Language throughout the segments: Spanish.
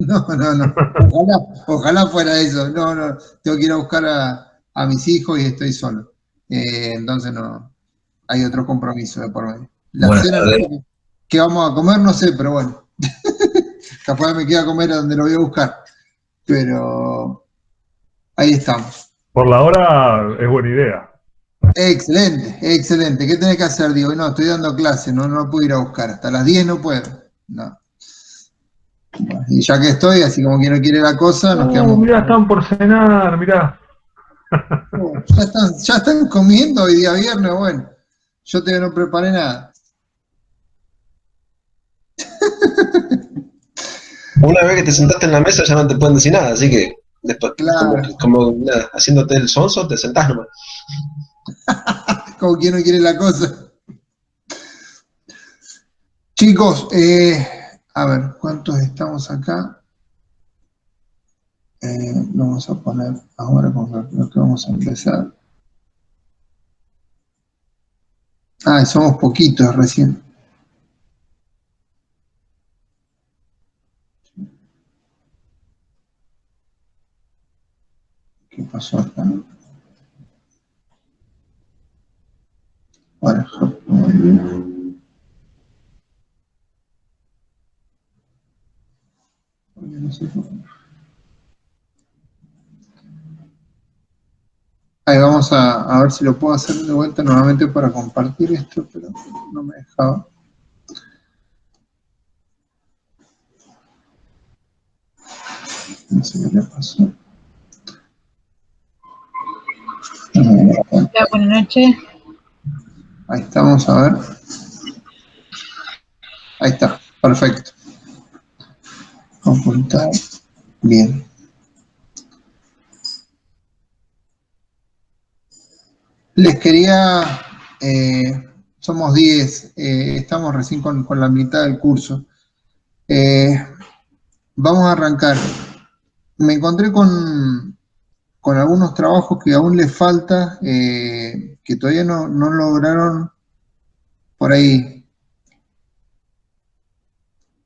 No, no, no. Ojalá fuera eso. No, no. Tengo que ir a buscar a mis hijos y estoy solo. Entonces no, hay otro compromiso de por medio. La Bueno, cena no sé qué vamos a comer, no sé, pero bueno. Capaz me queda a comer a donde lo voy a buscar. Pero ahí estamos. por la hora es buena idea. Excelente, excelente. ¿Qué tenés que hacer? Digo, no, estoy dando clase, no, no puedo ir a buscar. Hasta las 10 no puedo. No. Bueno, y ya que estoy, así como quien no quiere la cosa, nos quedamos. Mirá, están por cenar, mirá. Ya están comiendo hoy día viernes, bueno. Yo todavía no preparé nada. una vez que te sentaste en la mesa ya no te pueden decir nada, así que después, Claro, como nada, haciéndote el sonso, te sentás nomás. como quien no quiere la cosa. Chicos, a ver, ¿cuántos estamos acá? Vamos a poner ahora con lo que vamos a empezar. Ah, somos poquitos recién. ¿Qué pasó acá? Bueno, muy bien. No sé por qué. Ahí vamos a ver si lo puedo hacer de vuelta nuevamente para compartir esto, pero no me dejaba. No sé qué le pasó. Hola, buenas noches. Ahí estamos, a ver. Ahí está, perfecto. Ocultar. Bien. Les quería, somos 10, estamos recién con la mitad del curso. Eh, Vamos a arrancar. Me encontré con algunos trabajos que aún les falta, que todavía no lograron por ahí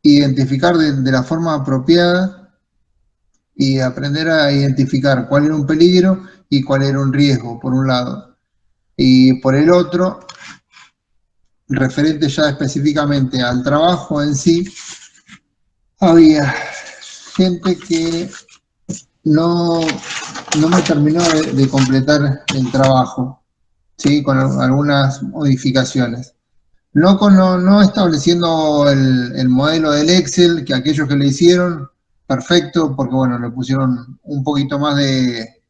identificar de la forma apropiada y aprender a identificar cuál era un peligro y cuál era un riesgo, por un lado. Y por el otro, referente ya específicamente al trabajo en sí, había gente que no, no me terminó de completar el trabajo, ¿sí? Con algunas modificaciones. No estableciendo el modelo del Excel, que aquellos que le hicieron, perfecto, porque bueno, le pusieron un poquito más de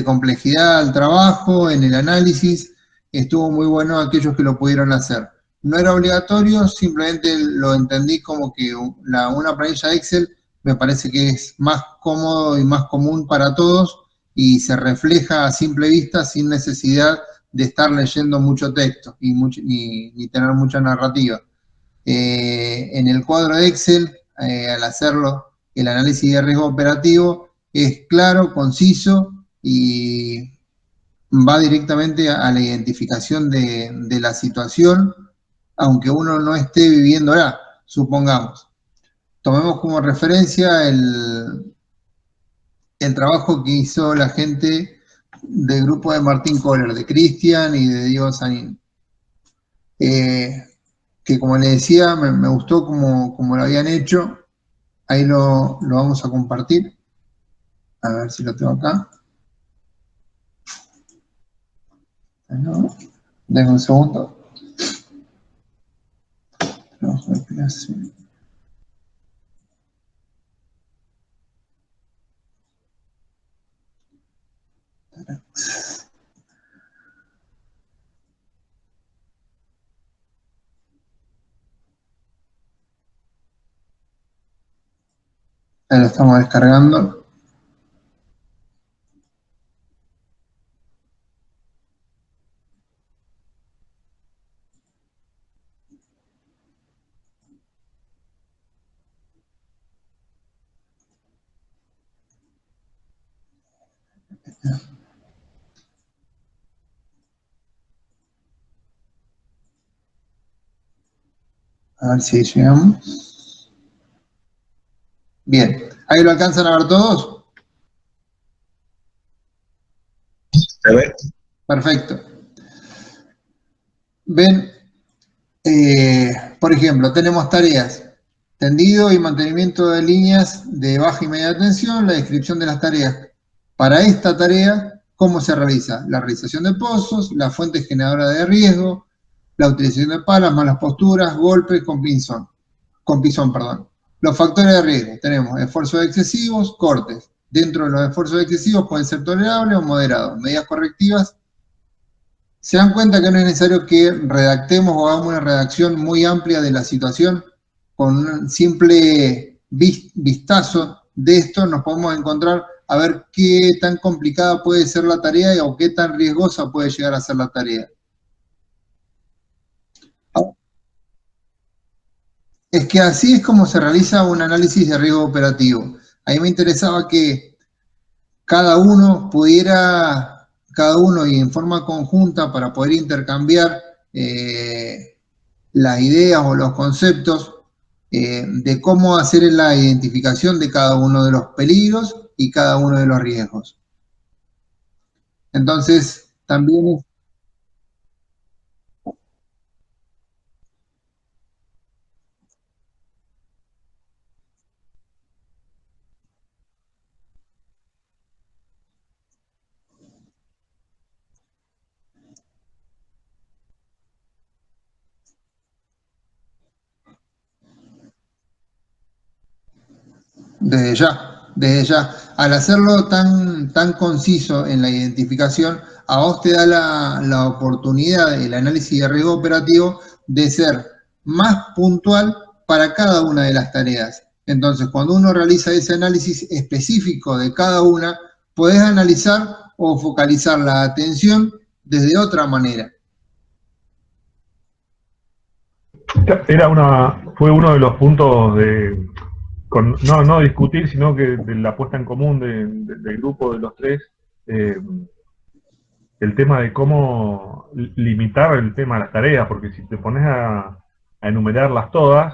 complejidad al trabajo, en el análisis, estuvo muy bueno aquellos que lo pudieron hacer. No era obligatorio, simplemente lo entendí como que una planilla Excel me parece que es más cómodo y más común para todos y se refleja a simple vista sin necesidad de estar leyendo mucho texto ni tener mucha narrativa. En el cuadro de Excel, al hacerlo, el análisis de riesgo operativo es claro, conciso y va directamente a la identificación de la situación, aunque uno no esté viviéndola, supongamos. Tomemos como referencia el trabajo que hizo la gente del grupo de Martín Kohler, de Cristian y de Diego Sanín. Que como le decía, me gustó como lo habían hecho. Ahí lo vamos a compartir. A ver si lo tengo acá. No, denme un segundo. Trabajo de creación. Ahí lo estamos descargando. A ver si llegamos. Bien, ¿ahí lo alcanzan a ver todos? A ver. Perfecto. Ven, por ejemplo, tenemos tareas, tendido y mantenimiento de líneas de baja y media tensión, la descripción de las tareas. Para esta tarea, ¿cómo se realiza? La realización de pozos, la fuente generadora de riesgo, la utilización de palas, malas posturas, golpes con pisón, perdón. Los factores de riesgo, tenemos esfuerzos excesivos, cortes. Dentro de los esfuerzos excesivos pueden ser tolerables o moderados. Medidas correctivas. ¿Se dan cuenta que no es necesario que redactemos o hagamos una redacción muy amplia de la situación? Con un simple vistazo de esto nos podemos encontrar a ver qué tan complicada puede ser la tarea o qué tan riesgosa puede llegar a ser la tarea. Es que así es como se realiza un análisis de riesgo operativo. A mí me interesaba que cada uno y en forma conjunta para poder intercambiar las ideas o los conceptos de cómo hacer la identificación de cada uno de los peligros y cada uno de los riesgos. Entonces, también desde ya. Al hacerlo tan conciso en la identificación, a vos te da la oportunidad, el análisis de riesgo operativo, de ser más puntual para cada una de las tareas. Entonces, cuando uno realiza ese análisis específico de cada una, podés analizar o focalizar la atención desde otra manera. Fue uno de los puntos de, no discutir, sino que de la puesta en común del grupo de los tres, eh, el tema de cómo limitar el tema de las tareas, porque si te pones a enumerarlas todas,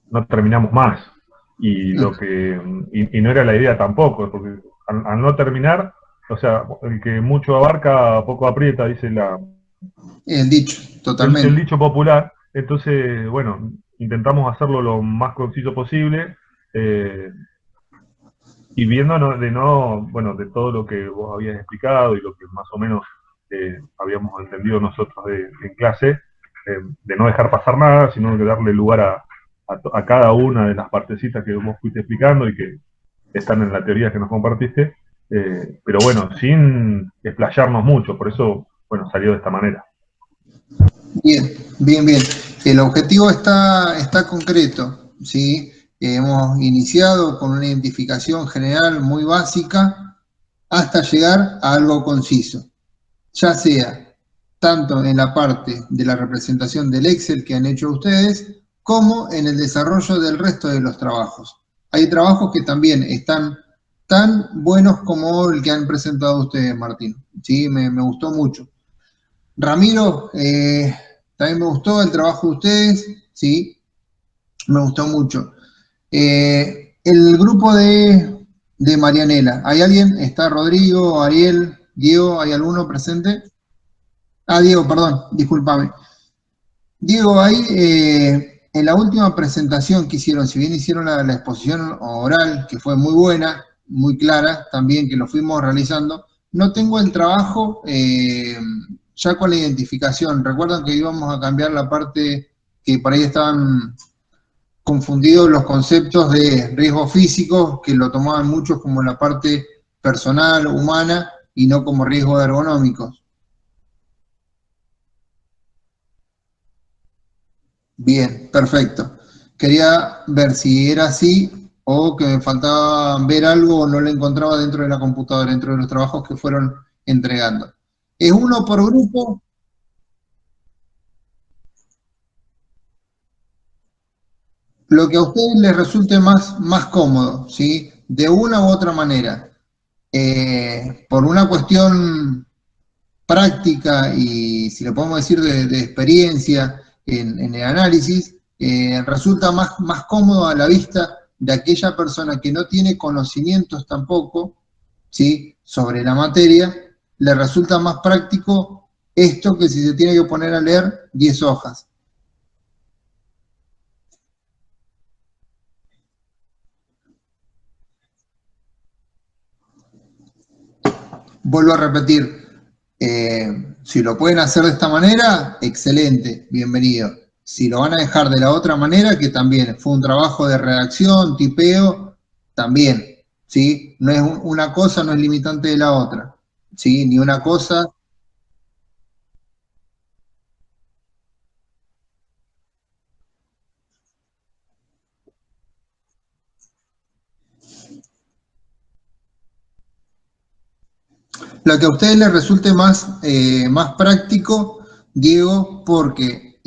no terminamos más. Y y no era la idea tampoco, porque al no terminar, o sea, el que mucho abarca, poco aprieta, dice El dicho, el totalmente. dicho popular. Entonces, bueno, intentamos hacerlo lo más conciso posible, y viendo bueno, de todo lo que vos habías explicado y lo que más o menos habíamos entendido nosotros en clase, de no dejar pasar nada, sino de darle lugar a cada una de las partecitas que vos fuiste explicando y que están en la teoría que nos compartiste, pero bueno, sin explayarnos mucho, por eso, bueno, salió de esta manera. Bien, bien, bien. El objetivo está concreto, ¿sí? Hemos iniciado con una identificación general muy básica hasta llegar a algo conciso, ya sea tanto en la parte de la representación del Excel que han hecho ustedes, como en el desarrollo del resto de los trabajos. Hay trabajos que también están tan buenos como el que han presentado ustedes, Martín. Sí, me gustó mucho. Ramiro, también me gustó el trabajo de ustedes, sí, me gustó mucho. El grupo de Marianela, ¿hay alguien? ¿Está Rodrigo, Ariel, Diego? ¿Hay alguno presente? Ah, Diego, perdón, discúlpame. Diego, ahí en la última presentación que hicieron, si bien hicieron la exposición oral, que fue muy buena, muy clara, también que lo fuimos realizando, no tengo el trabajo ya con la identificación. Recuerdan que íbamos a cambiar la parte que por ahí estaban confundidos los conceptos de riesgos físicos, que lo tomaban muchos como la parte personal, humana, y no como riesgos ergonómicos. Bien, perfecto. Quería ver si era así o que me faltaba ver algo o no lo encontraba dentro de la computadora, dentro de los trabajos que fueron entregando. ¿Es uno por grupo? Lo que a ustedes les resulte más cómodo, ¿sí? De una u otra manera. Por una cuestión práctica y, si lo podemos decir, de experiencia en el análisis, resulta más cómodo a la vista de aquella persona que no tiene conocimientos tampoco, ¿sí?, sobre la materia, le resulta más práctico esto que si se tiene que poner a leer 10 hojas. Vuelvo a repetir, si lo pueden hacer de esta manera, excelente, bienvenido. Si lo van a dejar de la otra manera, que también fue un trabajo de redacción, tipeo, también, ¿sí? No es una cosa, no es limitante de la otra, ¿sí? Ni una cosa. Lo que a ustedes les resulte más práctico, Diego, porque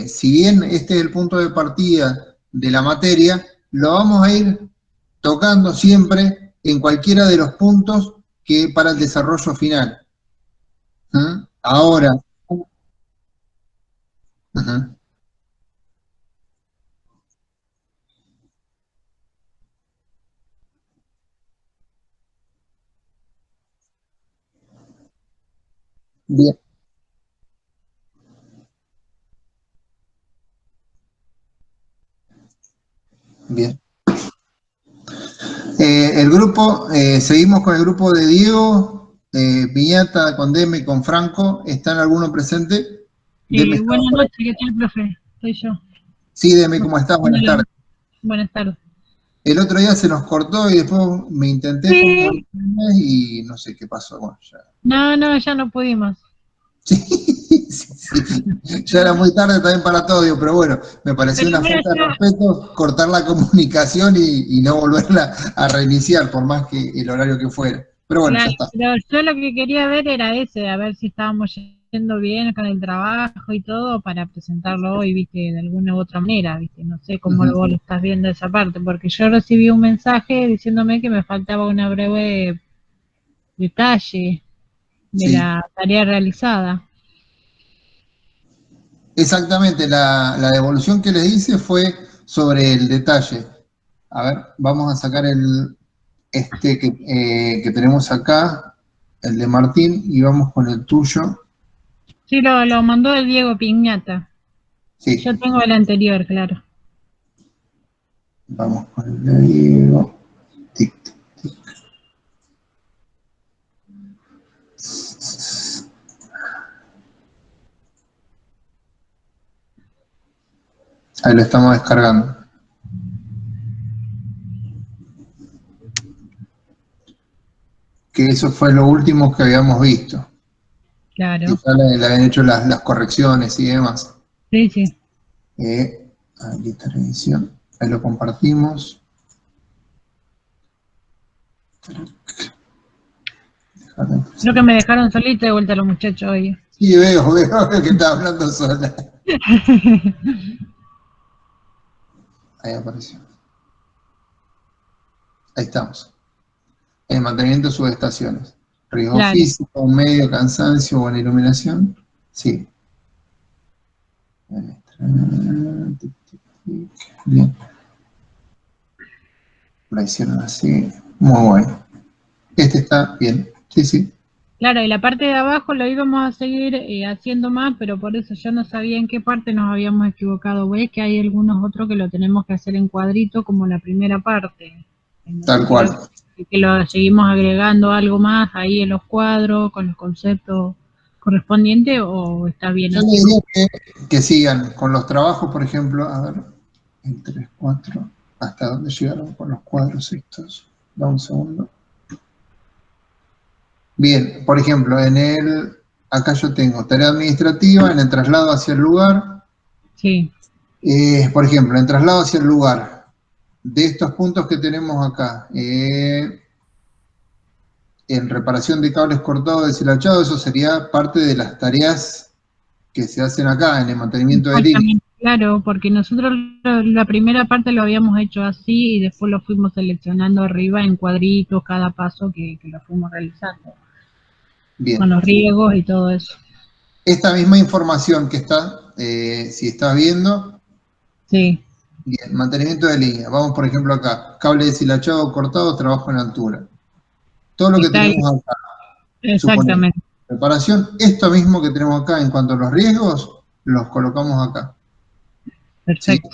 si bien este es el punto de partida de la materia, lo vamos a ir tocando siempre en cualquiera de los puntos que para el desarrollo final. ¿Mm? Ahora, ujú, bien, bien. El grupo, seguimos con el grupo de Diego, Piñata, con Deme, con Franco. ¿Están alguno presente? Deme está Buenas por ahí. noches, ¿qué tal, profe? Soy yo. Sí, Deme, ¿cómo estás? Buenas Hola. tardes. Buenas tardes. El otro día se nos cortó y después me intenté Sí, comunicar y no sé qué pasó. Bueno, ya. no, ya no pudimos. Sí, sí, sí. Ya era muy tarde también para todo, digo, pero bueno, me pareció Pero una bueno, falta de respeto cortar la comunicación y no volverla a reiniciar, por más que el horario que fuera. Pero bueno, ya claro, está. pero yo lo que quería ver era ese, a ver si estábamos yendo bien con el trabajo y todo para presentarlo hoy, viste, de alguna u otra manera, viste, no sé cómo Ujú. vos lo estás viendo esa parte, porque yo recibí un mensaje diciéndome que me faltaba una breve detalle de Sí, la tarea realizada. exactamente. La devolución que les hice fue sobre el detalle. A ver, vamos a sacar que tenemos acá, el de Martín, y vamos con el tuyo. Sí, lo mandó el Diego Piñata. Sí, Yo tengo el anterior, claro. vamos con el de Diego. Tic, tic. Ahí lo estamos descargando. Que eso fue lo último que habíamos visto. Que Claro. ya le habían hecho las correcciones y demás. Sí, sí. Aquí está la edición. Ahí lo compartimos. Creo que me dejaron solita de vuelta los muchachos hoy. Sí, veo que está hablando sola. Ahí apareció. Ahí estamos. El mantenimiento de subestaciones. Riesgo Claro. físico, medio, cansancio, buena iluminación. Sí. Bien. La hicieron así. Muy bueno. Este está bien. Sí, sí. Claro, y la parte de abajo lo íbamos a seguir haciendo más, pero por eso yo no sabía en qué parte nos habíamos equivocado. Ves que hay algunos otros que lo tenemos que hacer en cuadrito, como la primera parte. Tal Entonces cual. creo que lo seguimos agregando algo más ahí en los cuadros, con los conceptos correspondientes, o está bien Yo le así. diría que sigan con los trabajos, por ejemplo, a ver, en 3, 4, hasta dónde llegaron con los cuadros estos. Da un segundo. Bien, por ejemplo, acá yo tengo tarea administrativa, en el traslado hacia el lugar. Sí, Por ejemplo, en traslado hacia el lugar, de estos puntos que tenemos acá, en reparación de cables cortados, deshilachados, eso sería parte de las tareas que se hacen acá en el mantenimiento de línea. exactamente, claro, porque nosotros la primera parte lo habíamos hecho así y después lo fuimos seleccionando arriba en cuadritos cada paso que lo fuimos realizando, con Bien. los riegos y todo eso. Esta misma información que está, si estás viendo, Sí, Bien, mantenimiento de línea. Vamos, por ejemplo, acá. Cable deshilachado cortado, trabajo en altura. Todo lo que está ahí, tenemos acá, suponemos. exactamente, Preparación, esto mismo que tenemos acá en cuanto a los riesgos, los colocamos acá. ¿Sí? perfecto.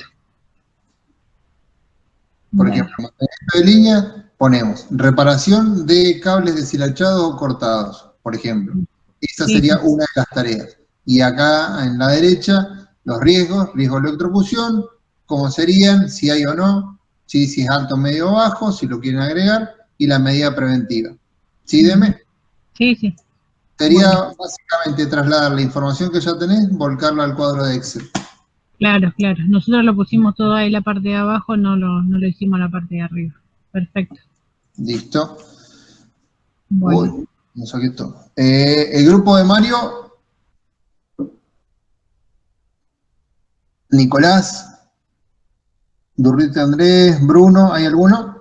Por Bueno, ejemplo, mantenimiento de línea, ponemos reparación de cables deshilachados o cortados, por ejemplo. Esa sí, sería una de las tareas. Y acá en la derecha, los riesgos, riesgo de electrocución, cómo serían, si hay o no, ¿sí? Si es alto, medio o bajo, si lo quieren agregar, y la medida preventiva. ¿Sí, Deme? sí, sí. Sería Bueno, básicamente trasladar la información que ya tenés, volcarla al cuadro de Excel. claro, claro. Nosotros lo pusimos todo ahí la parte de abajo, no lo hicimos la parte de arriba. Perfecto. Listo. Bueno, Uy, no saqué todo. El grupo de Mario, Nicolás, Durrite Andrés, Bruno, ¿hay alguno?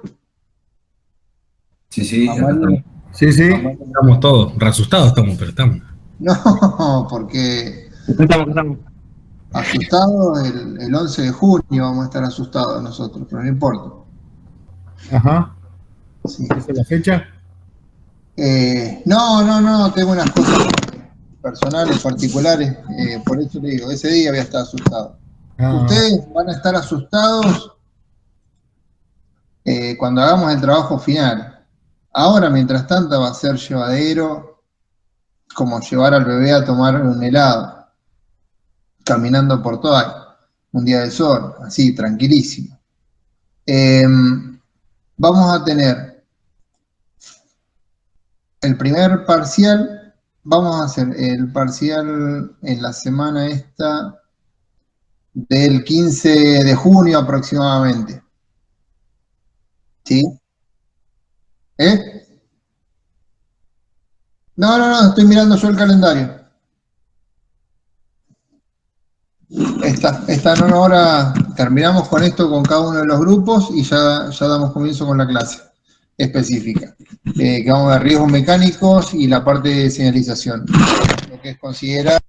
Sí, sí, acá Amalia. estamos. Sí, sí, Amalia. estamos todos, re asustados estamos, pero estamos. No, porque Estamos. asustados el 11 de junio vamos a estar asustados nosotros, pero no importa. Ajá. Sí. ¿Esa es la fecha? No, tengo unas cosas personales, particulares, por eso le digo, ese día voy a estar asustado. Ah, Ustedes van a estar asustados cuando hagamos el trabajo final. Ahora, mientras tanto, va a ser llevadero como llevar al bebé a tomar un helado, caminando por todo ahí, un día de sol, así, tranquilísimo. Eh, Vamos a tener el primer parcial, vamos a hacer el parcial en la semana esta del 15 de junio aproximadamente. ¿Sí? ¿Eh? No, estoy mirando yo el calendario. No, ahora terminamos con esto con cada uno de los grupos y ya damos comienzo con la clase específica. Que vamos a ver riesgos mecánicos y la parte de señalización. Lo que es considerar.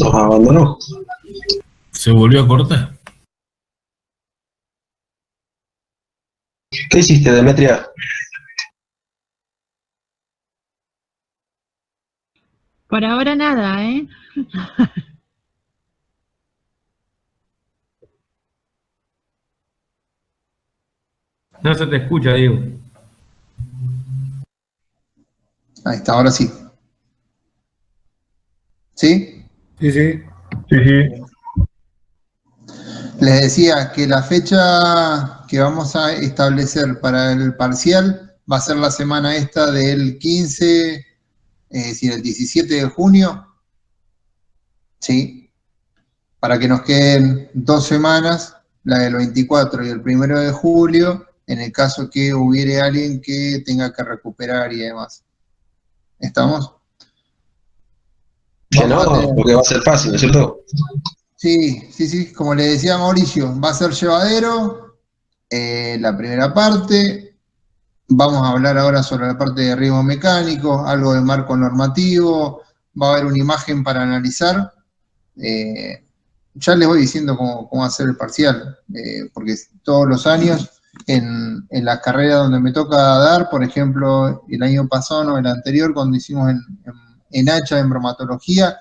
Nos abandonó. ¿Se volvió a cortar? ¿Qué hiciste, Demetria? por ahora nada, ¿eh? No se te escucha, Diego. Ahí está, ahora sí. ¿Sí? sí, sí. Sí, sí. Les decía que la fecha que vamos a establecer para el parcial va a ser la semana esta del 15, es decir, el 17 de junio, ¿sí? Para que nos queden 2 semanas, la del 24 y el 1 de julio, en el caso que hubiere alguien que tenga que recuperar y demás. ¿Estamos? Que Vamos a no, tener, porque va a ser fácil, ¿no es cierto? sí, como le decía Mauricio, va a ser llevadero, la primera parte. Vamos a hablar ahora sobre la parte de riesgos mecánicos, algo de marco normativo, va a haber una imagen para analizar. Ya les voy diciendo cómo hacer el parcial, porque todos los años en las carreras donde me toca dar, por ejemplo, el año pasado, no, el anterior, cuando hicimos en hacha, en bromatología,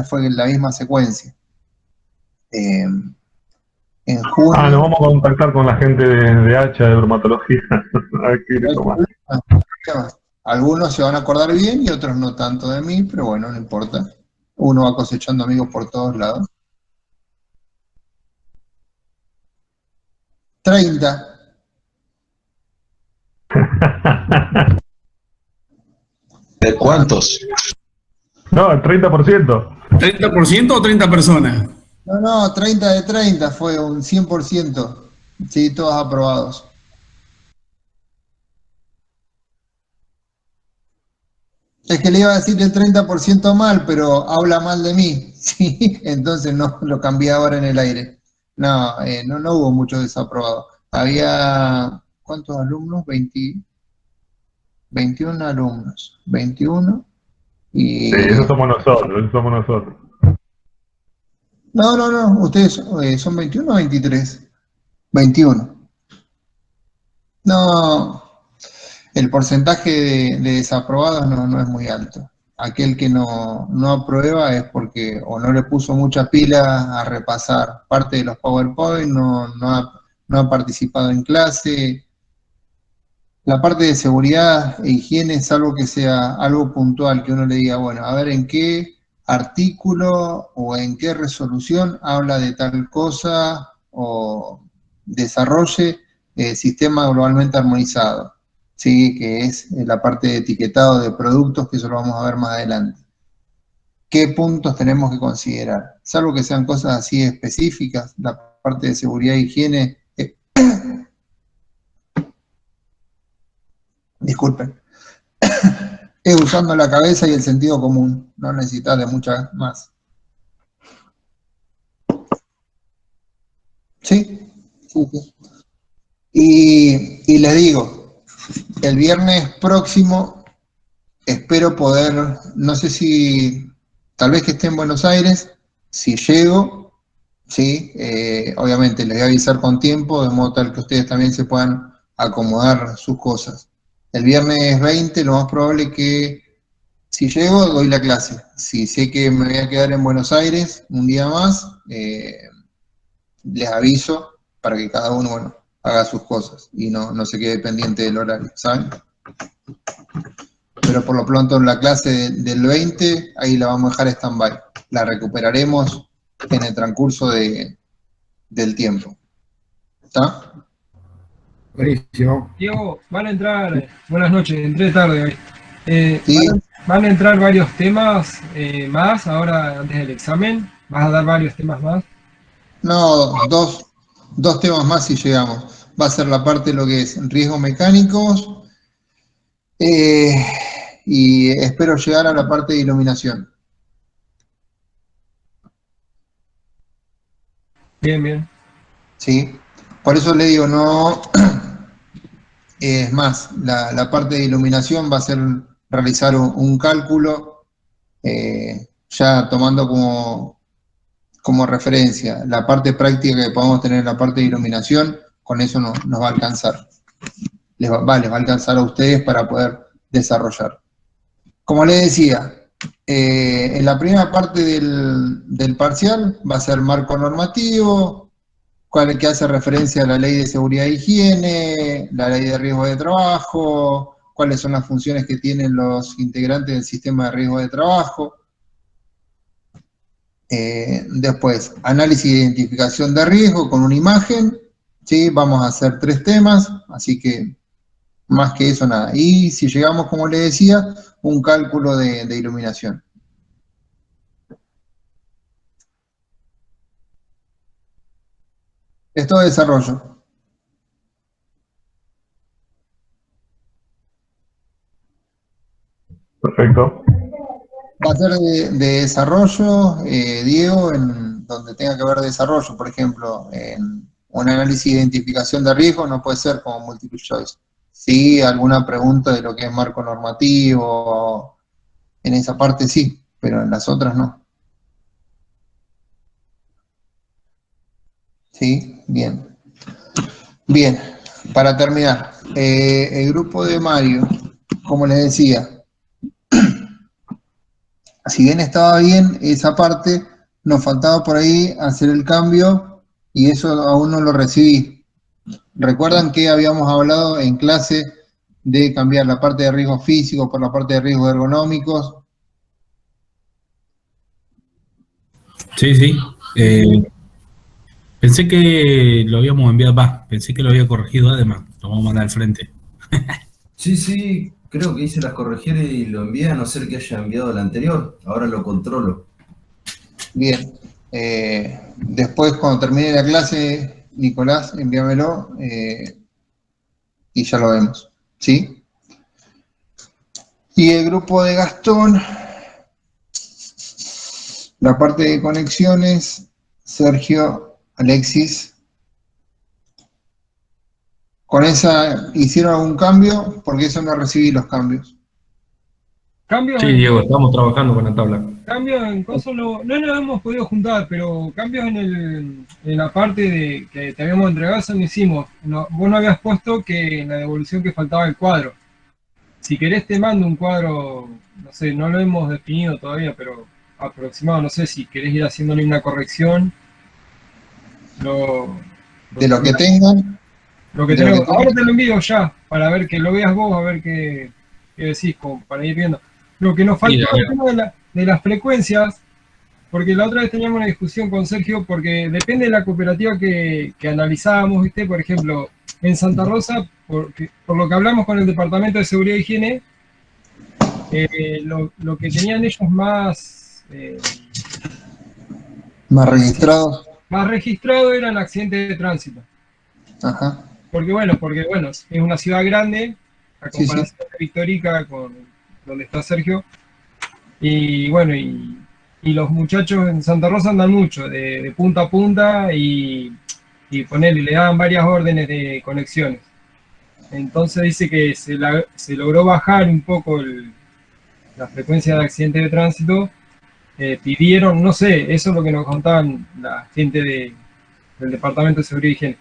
fue la misma secuencia. En Ah, nos junio. vamos a contactar con la gente de Hacha de bromatología. A ver qué le toma. Algunos se van a acordar bien y otros no tanto de mí, pero bueno, no importa. Uno va cosechando amigos por todos lados. 30. ¿De cuántos? No, el 30%. ¿30% o 30 personas? No, 30 de 30 fue un 100%. Sí, todos aprobados. Es que le iba a decir el 30% mal, pero habla mal de mí. Sí, entonces no lo cambié ahora en el aire. No hubo muchos desaprobados. Había, ¿cuántos alumnos? 20, 21 alumnos. 21 y... Sí, eso somos nosotros. No, ustedes son 21 o 23. 21. No, el porcentaje de desaprobados no es muy alto. Aquel que no aprueba es porque o no le puso mucha pila a repasar parte de los PowerPoint, no ha participado en clase. La parte de seguridad e higiene es algo que sea algo puntual, que uno le diga, bueno, a ver en qué artículo o en qué resolución habla de tal cosa o desarrolle sistema globalmente armonizado, ¿sí? Que es la parte de etiquetado de productos, que eso lo vamos a ver más adelante. ¿Qué puntos tenemos que considerar? Salvo que sean cosas así específicas, la parte de seguridad e higiene... disculpen, es usando la cabeza y el sentido común, no necesitas de muchas más. ¿Sí? Sí. Y les digo, el viernes próximo espero poder, no sé si, tal vez que esté en Buenos Aires, si llego, ¿sí? Obviamente les voy a avisar con tiempo, de modo tal que ustedes también se puedan acomodar sus cosas. El viernes 20 lo más probable es que si llego doy la clase. Si sé que me voy a quedar en Buenos Aires un día más, les aviso para que cada uno, bueno, haga sus cosas y no se quede pendiente del horario, ¿saben? Pero por lo pronto en la clase del 20, ahí la vamos a dejar stand-by. La recuperaremos en el transcurso del tiempo. ¿Está? Buenísimo. Diego, van a entrar, buenas noches, entré tarde hoy. Sí. Van a entrar varios temas más ahora antes del examen. ¿Vas a dar varios temas más? No, dos temas más si llegamos. Va a ser la parte de lo que es riesgos mecánicos y espero llegar a la parte de iluminación. Bien, bien. ¿Sí? Por eso le digo, no... Es más, la parte de iluminación va a ser realizar un cálculo, ya tomando como referencia la parte práctica que podamos tener en la parte de iluminación, con eso nos va a alcanzar. Les va a alcanzar a ustedes para poder desarrollar. Como les decía, en la primera parte del parcial va a ser marco normativo, que hace referencia a la ley de seguridad e higiene, la ley de riesgo de trabajo, cuáles son las funciones que tienen los integrantes del sistema de riesgo de trabajo. Después, análisis e identificación de riesgo con una imagen, ¿sí? Vamos a hacer 3 temas, así que más que eso nada. Y si llegamos, como les decía, un cálculo de iluminación. Esto de desarrollo. Perfecto. Va a ser de desarrollo, Diego, en donde tenga que ver desarrollo, por ejemplo, en un análisis de identificación de riesgo no puede ser como multiple choice. Sí, alguna pregunta de lo que es marco normativo, en esa parte sí, pero en las otras no. ¿Sí? Bien. Bien, para terminar, el grupo de Mario, como les decía, si bien estaba bien esa parte, nos faltaba por ahí hacer el cambio y eso aún no lo recibí. ¿Recuerdan que habíamos hablado en clase de cambiar la parte de riesgos físicos por la parte de riesgos ergonómicos? Sí. Pensé que lo habíamos enviado, pensé que lo había corregido además. Lo vamos a mandar al frente. Sí, creo que hice las corregir y lo envié, a no ser que haya enviado el anterior. Ahora lo controlo. Bien. Después, cuando termine la clase, Nicolás, envíamelo y ya lo vemos. ¿Sí? Y el grupo de Gastón, la parte de conexiones, Sergio, Alexis. ¿Con esa hicieron algún cambio? Porque eso no recibí los cambios. Cambios Sí, en, Diego, estamos trabajando con la tabla. cambios en cosas no nos hemos podido juntar, pero cambios en la parte de que te habíamos entregado, eso no hicimos. Vos no habías puesto que en la devolución que faltaba el cuadro. Si querés te mando un cuadro, no sé, no lo hemos definido todavía, pero aproximado, no sé si querés ir haciéndole una corrección. De lo que tengan. Lo que de lo tenemos. que Ahora tengan. te lo envío ya, para ver que lo veas vos, a ver qué decís, como para ir viendo. Lo que nos faltó Sí, es el tema de las frecuencias, porque la otra vez teníamos una discusión con Sergio, porque depende de la cooperativa que analizábamos, ¿viste? Por ejemplo, en Santa Rosa, por lo que hablamos con el Departamento de Seguridad e Higiene, lo que tenían ellos Más registrados. más registrado era el accidente de tránsito. Ajá. Porque bueno, es una ciudad grande, a Sí, sí. comparación de Victorica, con donde está Sergio. Y bueno, y los muchachos en Santa Rosa andan mucho, de punta a punta, y ponele, le daban varias órdenes de conexiones. Entonces dice que se logró bajar un poco la frecuencia de accidentes de tránsito. Pidieron, no sé, eso es lo que nos contaban la gente del Departamento de Seguridad y Higiene.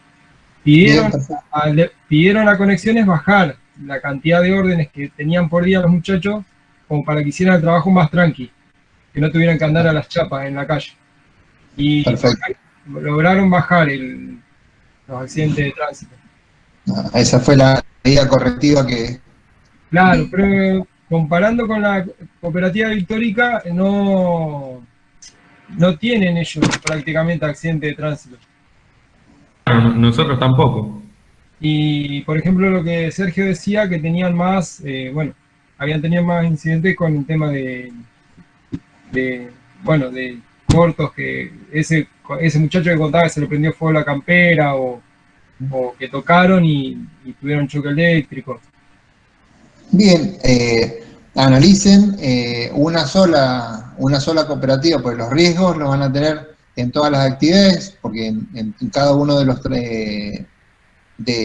Bien, perfecto. Pidieron a Conexiones bajar la cantidad de órdenes que tenían por día los muchachos, como para que hicieran el trabajo más tranqui, que no tuvieran que andar a las chapas en la calle. Y Perfecto. lograron bajar los accidentes de tránsito. Esa fue la medida correctiva que... Claro, pero comparando con la cooperativa Victorica, no tienen ellos prácticamente accidentes de tránsito. Nosotros tampoco. Y por ejemplo lo que Sergio decía, que tenían más, habían tenido más incidentes con el tema de cortos, que ese muchacho que contaba que se le prendió fuego la campera, o que tocaron y tuvieron choque eléctrico. Bien, analicen una sola cooperativa, porque los riesgos los van a tener en todas las actividades, porque en cada uno de los tres,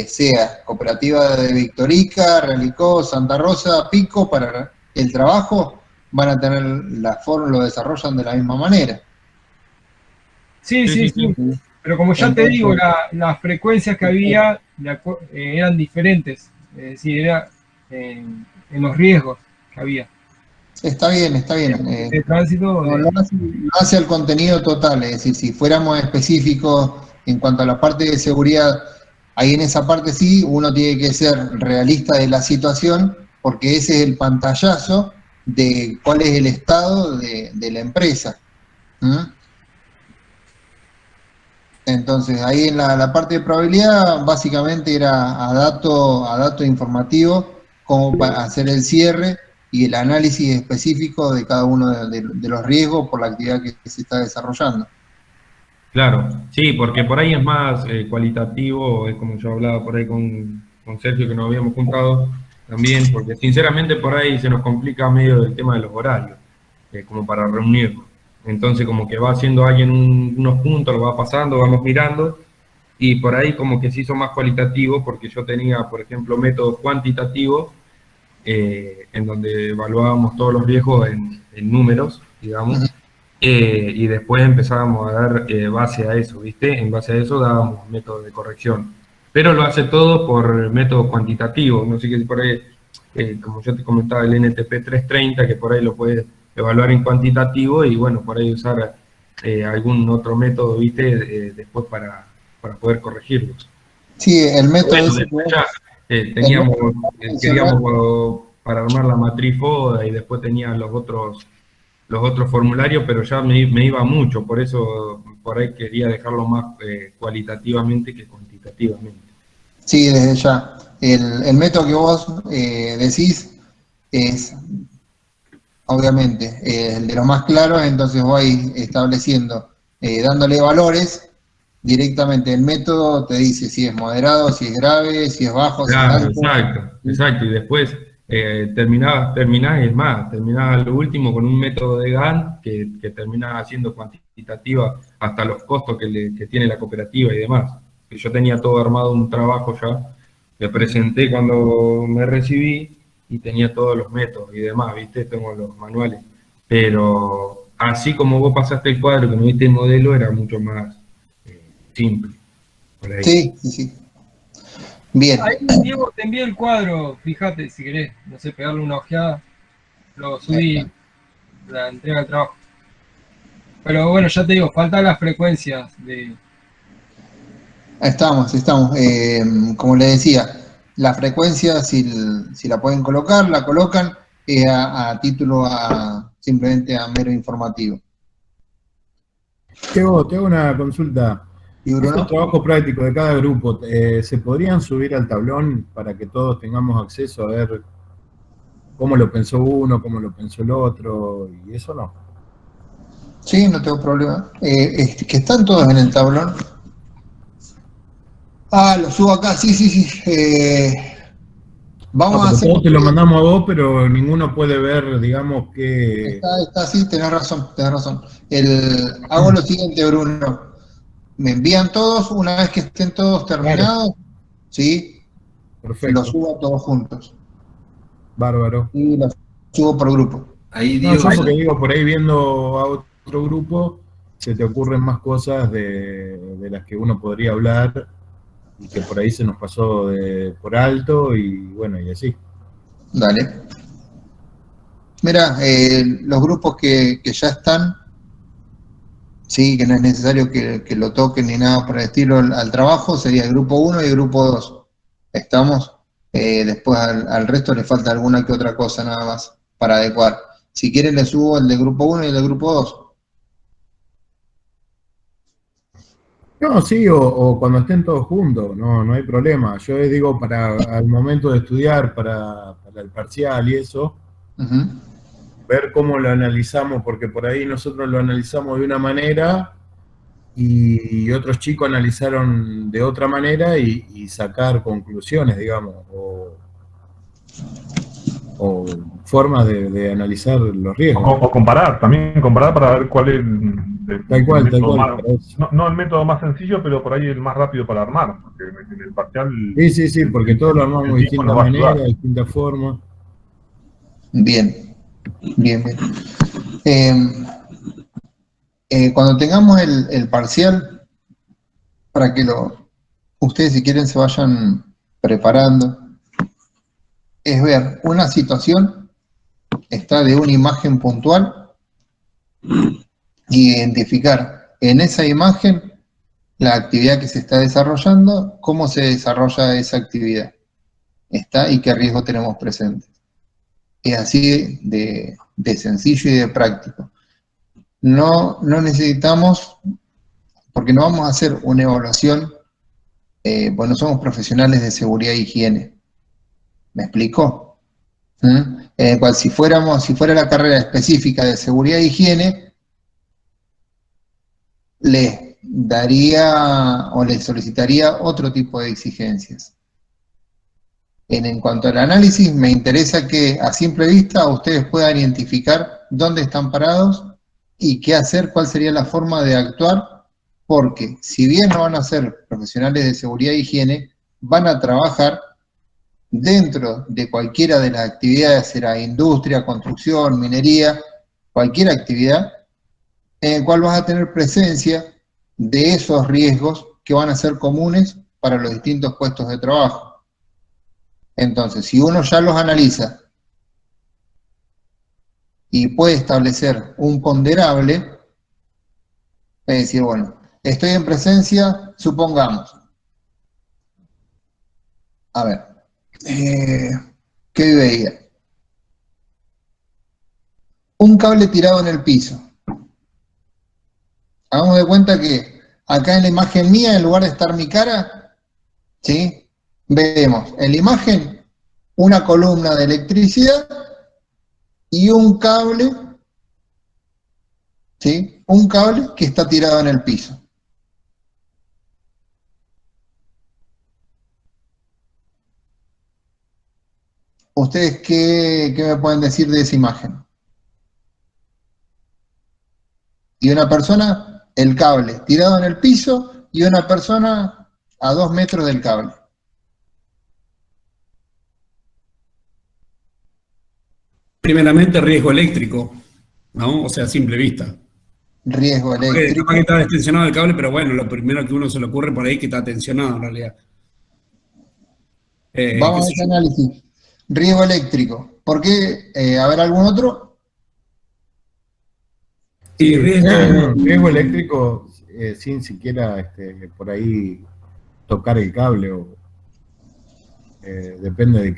sea cooperativa de Victorica, Realicó, Santa Rosa, Pico, para el trabajo, van a tener la forma, lo desarrollan de la misma manera. Sí. Pero como ya te digo, las frecuencias que había eran diferentes, es decir, era en los riesgos que había. Está bien. De tránsito. No hace el contenido total, es decir, si fuéramos específicos en cuanto a la parte de seguridad, ahí en esa parte sí, uno tiene que ser realista de la situación, porque ese es el pantallazo de cuál es el estado de la empresa. Entonces, ahí en la parte de probabilidad, básicamente era a dato informativo, como para hacer el cierre y el análisis específico de cada uno de los riesgos por la actividad que se está desarrollando. Claro, sí, porque por ahí es más cualitativo, es como yo hablaba por ahí con Sergio, que nos habíamos juntado también, porque sinceramente por ahí se nos complica medio el tema de los horarios, como para reunirnos. Entonces como que va haciendo alguien unos puntos, lo va pasando, vamos mirando, y por ahí como que se hizo más cualitativo, porque yo tenía, por ejemplo, métodos cuantitativos, en donde evaluábamos todos los riesgos en números, digamos, y después empezábamos a dar base a eso, ¿viste? En base a eso dábamos métodos de corrección. Pero lo hace todo por método cuantitativo, no sé qué por ahí, como yo te comentaba, el NTP 330, que por ahí lo puedes evaluar en cuantitativo, y bueno, por ahí usar algún otro método, ¿viste? Después para poder corregirlos. Sí, el método Bueno, ese después ya queríamos para armar la matriz FODA, y después tenía los otros formularios, pero ya me iba mucho, por eso por ahí quería dejarlo más cualitativamente que cuantitativamente. Sí, desde ya. El método que vos decís es, obviamente, el de los más claros, entonces vais estableciendo, dándole valores, directamente el método te dice si es moderado, si es grave, si es bajo, Claro, si es alto. exacto, y después terminás lo último con un método de GAN que termina haciendo cuantitativa hasta los costos que tiene la cooperativa y demás. Yo tenía todo armado, un trabajo ya, que presenté cuando me recibí y tenía todos los métodos y demás, ¿viste? Tengo los manuales. Pero así como vos pasaste el cuadro, que me viste el modelo, era mucho más simple. Por ahí. Sí, sí, sí. Bien. Ahí, Diego, te envié el cuadro, fíjate si querés, no sé, pegarle una ojeada. Lo subí, la entrega del trabajo. Pero bueno, ya te digo, faltan las frecuencias de... Estamos. Como le decía, la frecuencia, si la pueden colocar, la colocan a título simplemente a mero informativo. Te hago una consulta. ¿Y Bruno? Esos trabajos prácticos de cada grupo, ¿se podrían subir al tablón para que todos tengamos acceso a ver cómo lo pensó uno, cómo lo pensó el otro, y eso no? Sí, no tengo problema. Que están todos en el tablón. Ah, lo subo acá, sí. Vamos a hacer... Todos te lo mandamos a vos, pero ninguno puede ver, digamos, que... Está, sí, tenés razón. Hago lo siguiente, Bruno. Me envían todos, una vez que estén todos terminados, ¿sí? Perfecto. Los subo todos juntos. Bárbaro. Y los subo por grupo. Ahí No, Diego, yo porque digo, por ahí viendo a otro grupo, se te ocurren más cosas de las que uno podría hablar y que por ahí se nos pasó por alto y bueno, y así. Dale. Mira, los grupos que ya están, sí, que no es necesario que lo toquen ni nada por el estilo al trabajo, sería el grupo 1 y el grupo 2. ¿Estamos? Después al resto le falta alguna que otra cosa nada más para adecuar. Si quieren le subo el del grupo 1 y el del grupo 2. No, sí, o cuando estén todos juntos, no hay problema. Yo les digo, para al momento de estudiar, para el parcial y eso, ver cómo lo analizamos, porque por ahí nosotros lo analizamos de una manera y otros chicos analizaron de otra manera y sacar conclusiones, digamos, o formas de analizar los riesgos. O comparar, también comparar para ver cuál es Tal cual. No el método más sencillo, pero por ahí el más rápido para armar, porque en el parcial... Sí, porque todos lo armamos de distintas maneras, de distintas formas. Bien. Cuando tengamos el parcial, para que ustedes si quieren se vayan preparando, es ver una situación, está de una imagen puntual, y identificar en esa imagen la actividad que se está desarrollando, cómo se desarrolla esa actividad, ¿está? Y qué riesgo tenemos presente. Es así de sencillo y de práctico. No necesitamos, porque no vamos a hacer una evaluación, pues no somos profesionales de seguridad e higiene. ¿Me explico? Si fuera la carrera específica de seguridad e higiene, les daría o les solicitaría otro tipo de exigencias. En cuanto al análisis, me interesa que a simple vista ustedes puedan identificar dónde están parados y qué hacer, cuál sería la forma de actuar, porque si bien no van a ser profesionales de seguridad e higiene, van a trabajar dentro de cualquiera de las actividades, será industria, construcción, minería, cualquier actividad, en el cual vas a tener presencia de esos riesgos que van a ser comunes para los distintos puestos de trabajo. Entonces, si uno ya los analiza y puede establecer un ponderable, es decir, bueno, estoy en presencia, supongamos, a ver, ¿qué veía? Un cable tirado en el piso. Hagamos de cuenta que acá en la imagen mía, en lugar de estar mi cara, ¿sí? Vemos en la imagen una columna de electricidad y un cable, ¿sí? Un cable que está tirado en el piso. ¿Ustedes qué me pueden decir de esa imagen? Y una persona, el cable tirado en el piso, y una persona a 2 metros del cable. Primeramente, riesgo eléctrico, ¿no? O sea, a simple vista. Riesgo eléctrico. Capaz que está destensionado el cable, pero bueno, lo primero que uno se le ocurre por ahí es que está tensionado en realidad. Vamos a ese análisis. Riesgo eléctrico. ¿Por qué? ¿Habrá algún otro? Sí, riesgo eléctrico sin siquiera por ahí tocar el cable o depende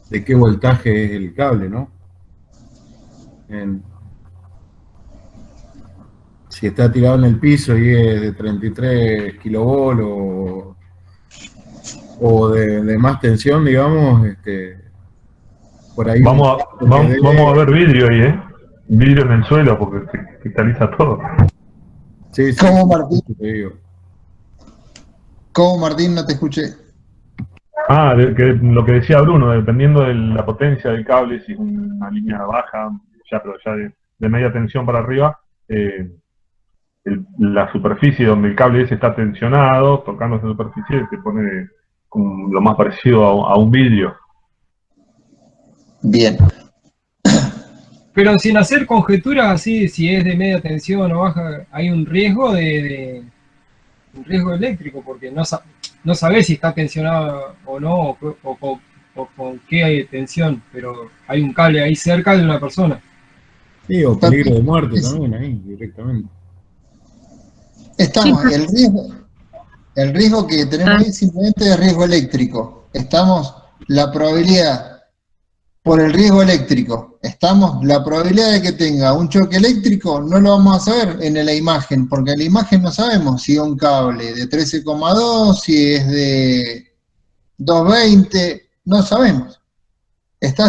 de qué voltaje es el cable, ¿no? Si está tirado en el piso y es de 33 kilovolt o de más tensión, digamos, por ahí Vamos a ver vidrio ahí, ¿eh? Vidrio en el suelo porque se cristaliza todo. Sí, sí. ¿Cómo, Martín? ¿Cómo, Martín? No te escuché. Lo que decía Bruno, dependiendo de la potencia del cable, si es una línea baja, pero ya de media tensión para arriba, la superficie donde el cable ese está tensionado, tocando esa superficie, se pone como lo más parecido a un vidrio. Bien. Pero sin hacer conjeturas así, si es de media tensión o baja, hay un riesgo un riesgo eléctrico, porque no sabés si está tensionado o no, o con qué tensión, pero hay un cable ahí cerca de una persona. Sí, o peligro de muerte también ahí, directamente. Estamos, el riesgo que tenemos ahí simplemente es riesgo eléctrico. Estamos, la probabilidad por el riesgo eléctrico, estamos, la probabilidad de que tenga un choque eléctrico no lo vamos a saber en la imagen, porque en la imagen no sabemos si es un cable de 13,2, si es de 220, no sabemos.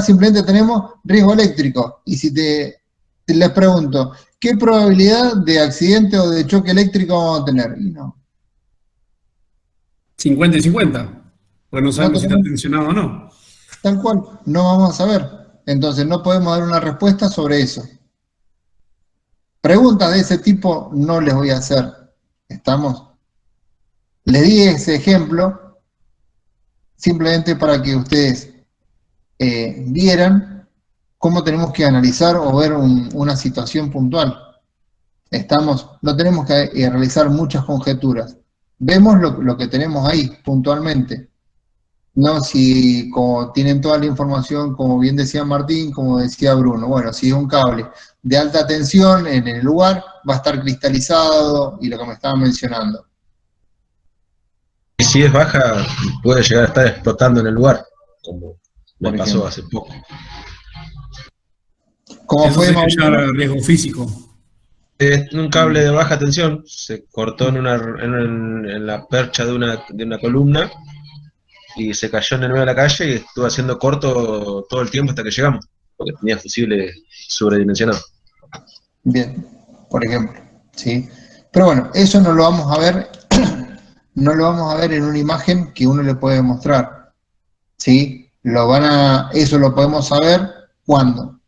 Simplemente tenemos riesgo eléctrico. Y si les pregunto, ¿qué probabilidad de accidente o de choque eléctrico vamos a tener? Y no. 50 y 50, pues no sabemos si está tensionado o no. Tal cual, no vamos a saber. Entonces no podemos dar una respuesta sobre eso. Preguntas de ese tipo no les voy a hacer. ¿Estamos? Les di ese ejemplo simplemente para que ustedes vieran cómo tenemos que analizar o ver una situación puntual. No tenemos que realizar muchas conjeturas. Vemos lo que tenemos ahí puntualmente. No si como tienen toda la información, como bien decía Martín, como decía Bruno. Bueno, si es un cable de alta tensión en el lugar, va a estar cristalizado y lo que me estaban mencionando. Y si es baja, puede llegar a estar explotando en el lugar, como me pasó hace poco. ¿Cómo fue, Mauricio? Ya riesgo físico. Un cable de baja tensión se cortó en la percha de una columna y se cayó en el medio de la calle y estuvo haciendo corto todo el tiempo hasta que llegamos, porque tenía fusible sobredimensionado. Bien, por ejemplo, ¿sí? Pero bueno, eso no lo vamos a ver, no lo vamos a ver en una imagen que uno le puede mostrar, ¿sí? Eso lo podemos saber cuando,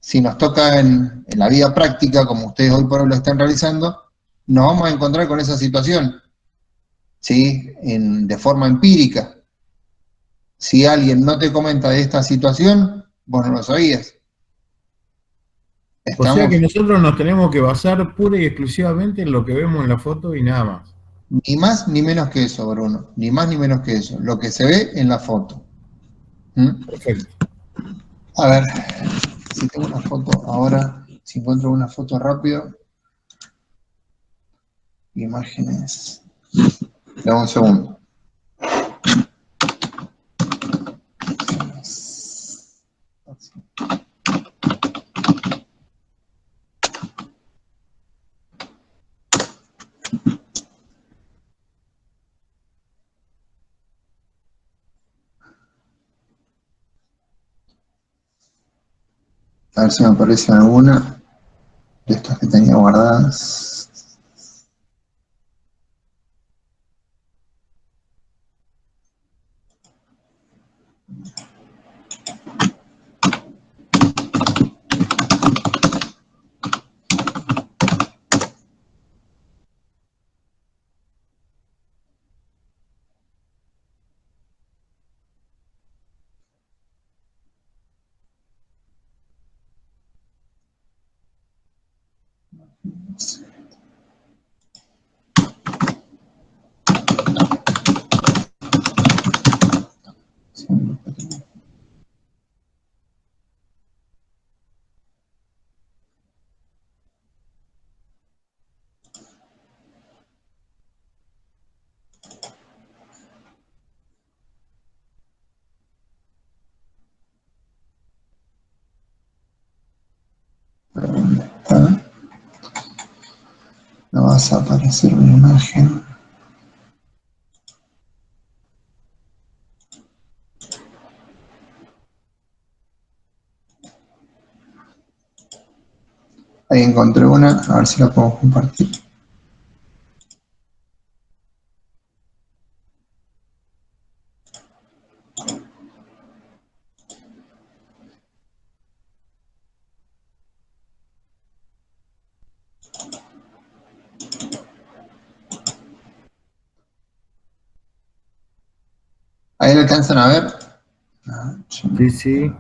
si nos toca en la vida práctica, como ustedes hoy por hoy lo están realizando, nos vamos a encontrar con esa situación, ¿sí? De forma empírica. Si alguien no te comenta de esta situación, vos no lo sabías. O sea que nosotros nos tenemos que basar pura y exclusivamente en lo que vemos en la foto y nada más. Ni más ni menos que eso, Bruno. Ni más ni menos que eso. Lo que se ve en la foto. Perfecto. A ver, si tengo una foto ahora, si encuentro una foto rápido. Imágenes. Dame un segundo. A ver si me aparece alguna de estas que tenía guardadas. No vas a aparecer una imagen. Ahí encontré una, a ver si la puedo compartir. Ahí lo alcanzan a ver. Sí, sí.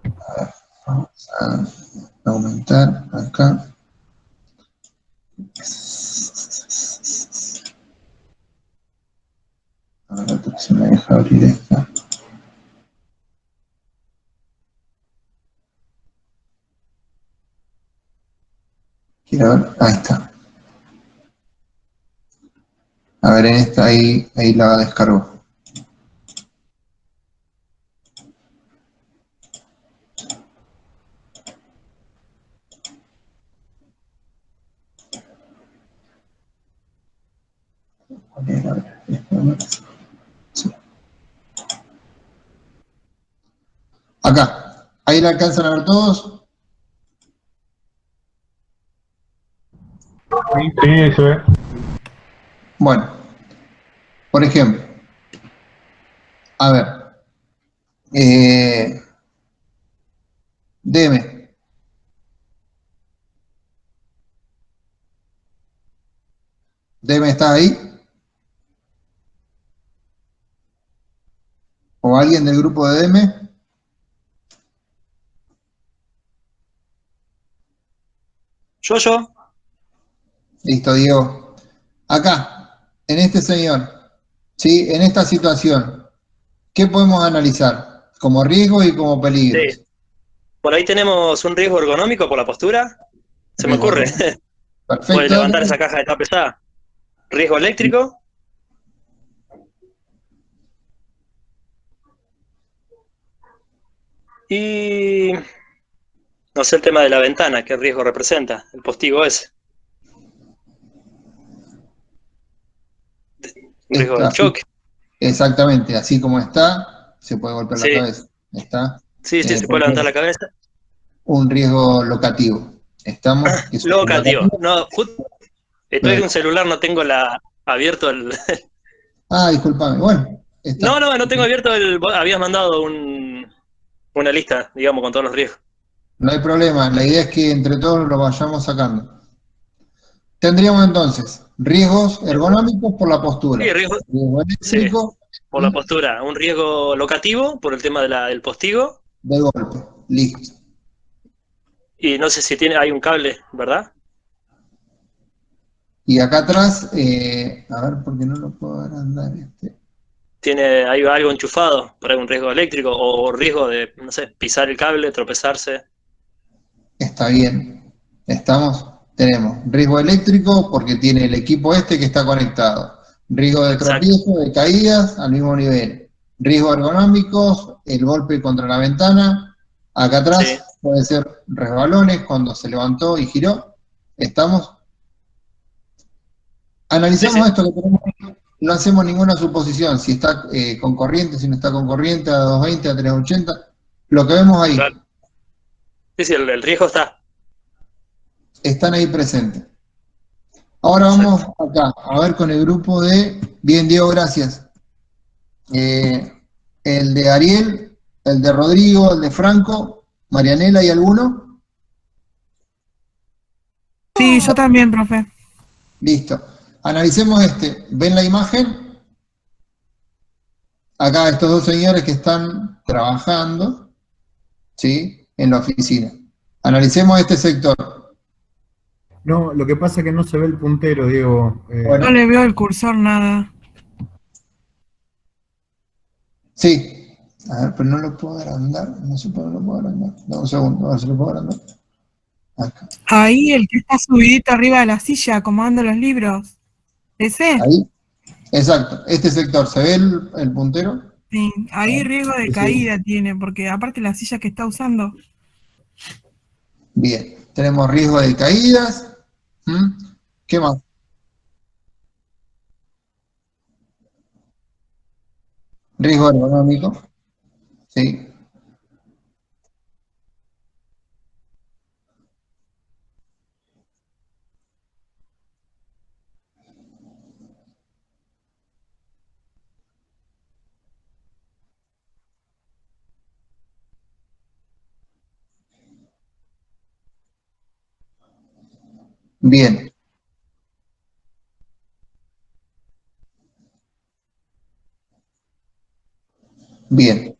A ver, vamos a aumentar acá. A ver, si me deja abrir esta. Quiero ver, ahí está. A ver, en esta ahí la descargo. Sí. Acá, ahí la alcanzan a ver todos. Sí, se ve. Bueno, por ejemplo, a ver, deme. Deme está ahí. ¿O alguien del grupo de Deme? Yo. Listo, Diego. Acá, en este señor, ¿sí? En esta situación, ¿qué podemos analizar? Como riesgo y como peligros. Sí. Por ahí tenemos un riesgo ergonómico por la postura. Se me Riesgo ocurre. ergonómico. Puede Perfecto. levantar esa caja de tapa pesada. Riesgo eléctrico. Y no sé el tema de la ventana, qué riesgo representa, el postigo ese. Riesgo del choque. Exactamente, así como está, se puede golpear la Sí, cabeza. Está. sí, se puede Puede levantar ser la cabeza. un riesgo locativo. Estamos. Que es un Locativo. locativo. No, estoy en un celular, no tengo abierto el. Ah, discúlpame. Bueno, está. No tengo abierto el. Habías mandado una lista, digamos, con todos los riesgos. No hay problema. La idea es que entre todos lo vayamos sacando. Tendríamos entonces riesgos ergonómicos por la postura. Sí, riesgo Eléctrico. por la postura. Un riesgo locativo por el tema del postigo. De golpe. Listo. Y no sé si hay un cable, ¿verdad? Y acá atrás, a ver, porque no lo puedo agrandar Hay algo enchufado, por ahí un riesgo eléctrico o riesgo de, no sé, pisar el cable, tropezarse. Está bien. Tenemos riesgo eléctrico porque tiene el equipo que está conectado. Riesgo de tropiezo, de caídas al mismo nivel. Riesgo ergonómicos, el golpe contra la ventana. Acá atrás puede ser resbalones cuando se levantó y giró. ¿Estamos? Analizamos esto que tenemos, no hacemos ninguna suposición, si está con corriente, si no está con corriente, a 220, a 380, lo que vemos ahí. Claro. Sí, el riesgo está. Están ahí presentes. Ahora vamos acá, a ver con el grupo de... Bien, Diego, gracias. El de Ariel, el de Rodrigo, el de Franco, Marianela, ¿y alguno? Sí, yo también, profe. Listo. Analicemos ¿Ven la imagen? Acá estos dos señores que están trabajando, ¿sí? En la oficina. Analicemos este sector. No, lo que pasa es que no se ve el puntero, Diego. No le veo el cursor nada. Sí. A ver, pero no lo puedo agrandar. No sé por qué no lo puedo agrandar. Dame un segundo, a ver si lo puedo agrandar. Acá. Ahí, el que está subidito arriba de la silla, acomodando los libros. ¿Ese? Ahí. Exacto. Este sector, ¿se ve el puntero? Sí, ahí riesgo de Sí. caída tiene, porque aparte la silla que está usando. Bien. Tenemos riesgo de caídas. ¿Qué más? Riesgo ergonómico. Sí. Bien. Bien.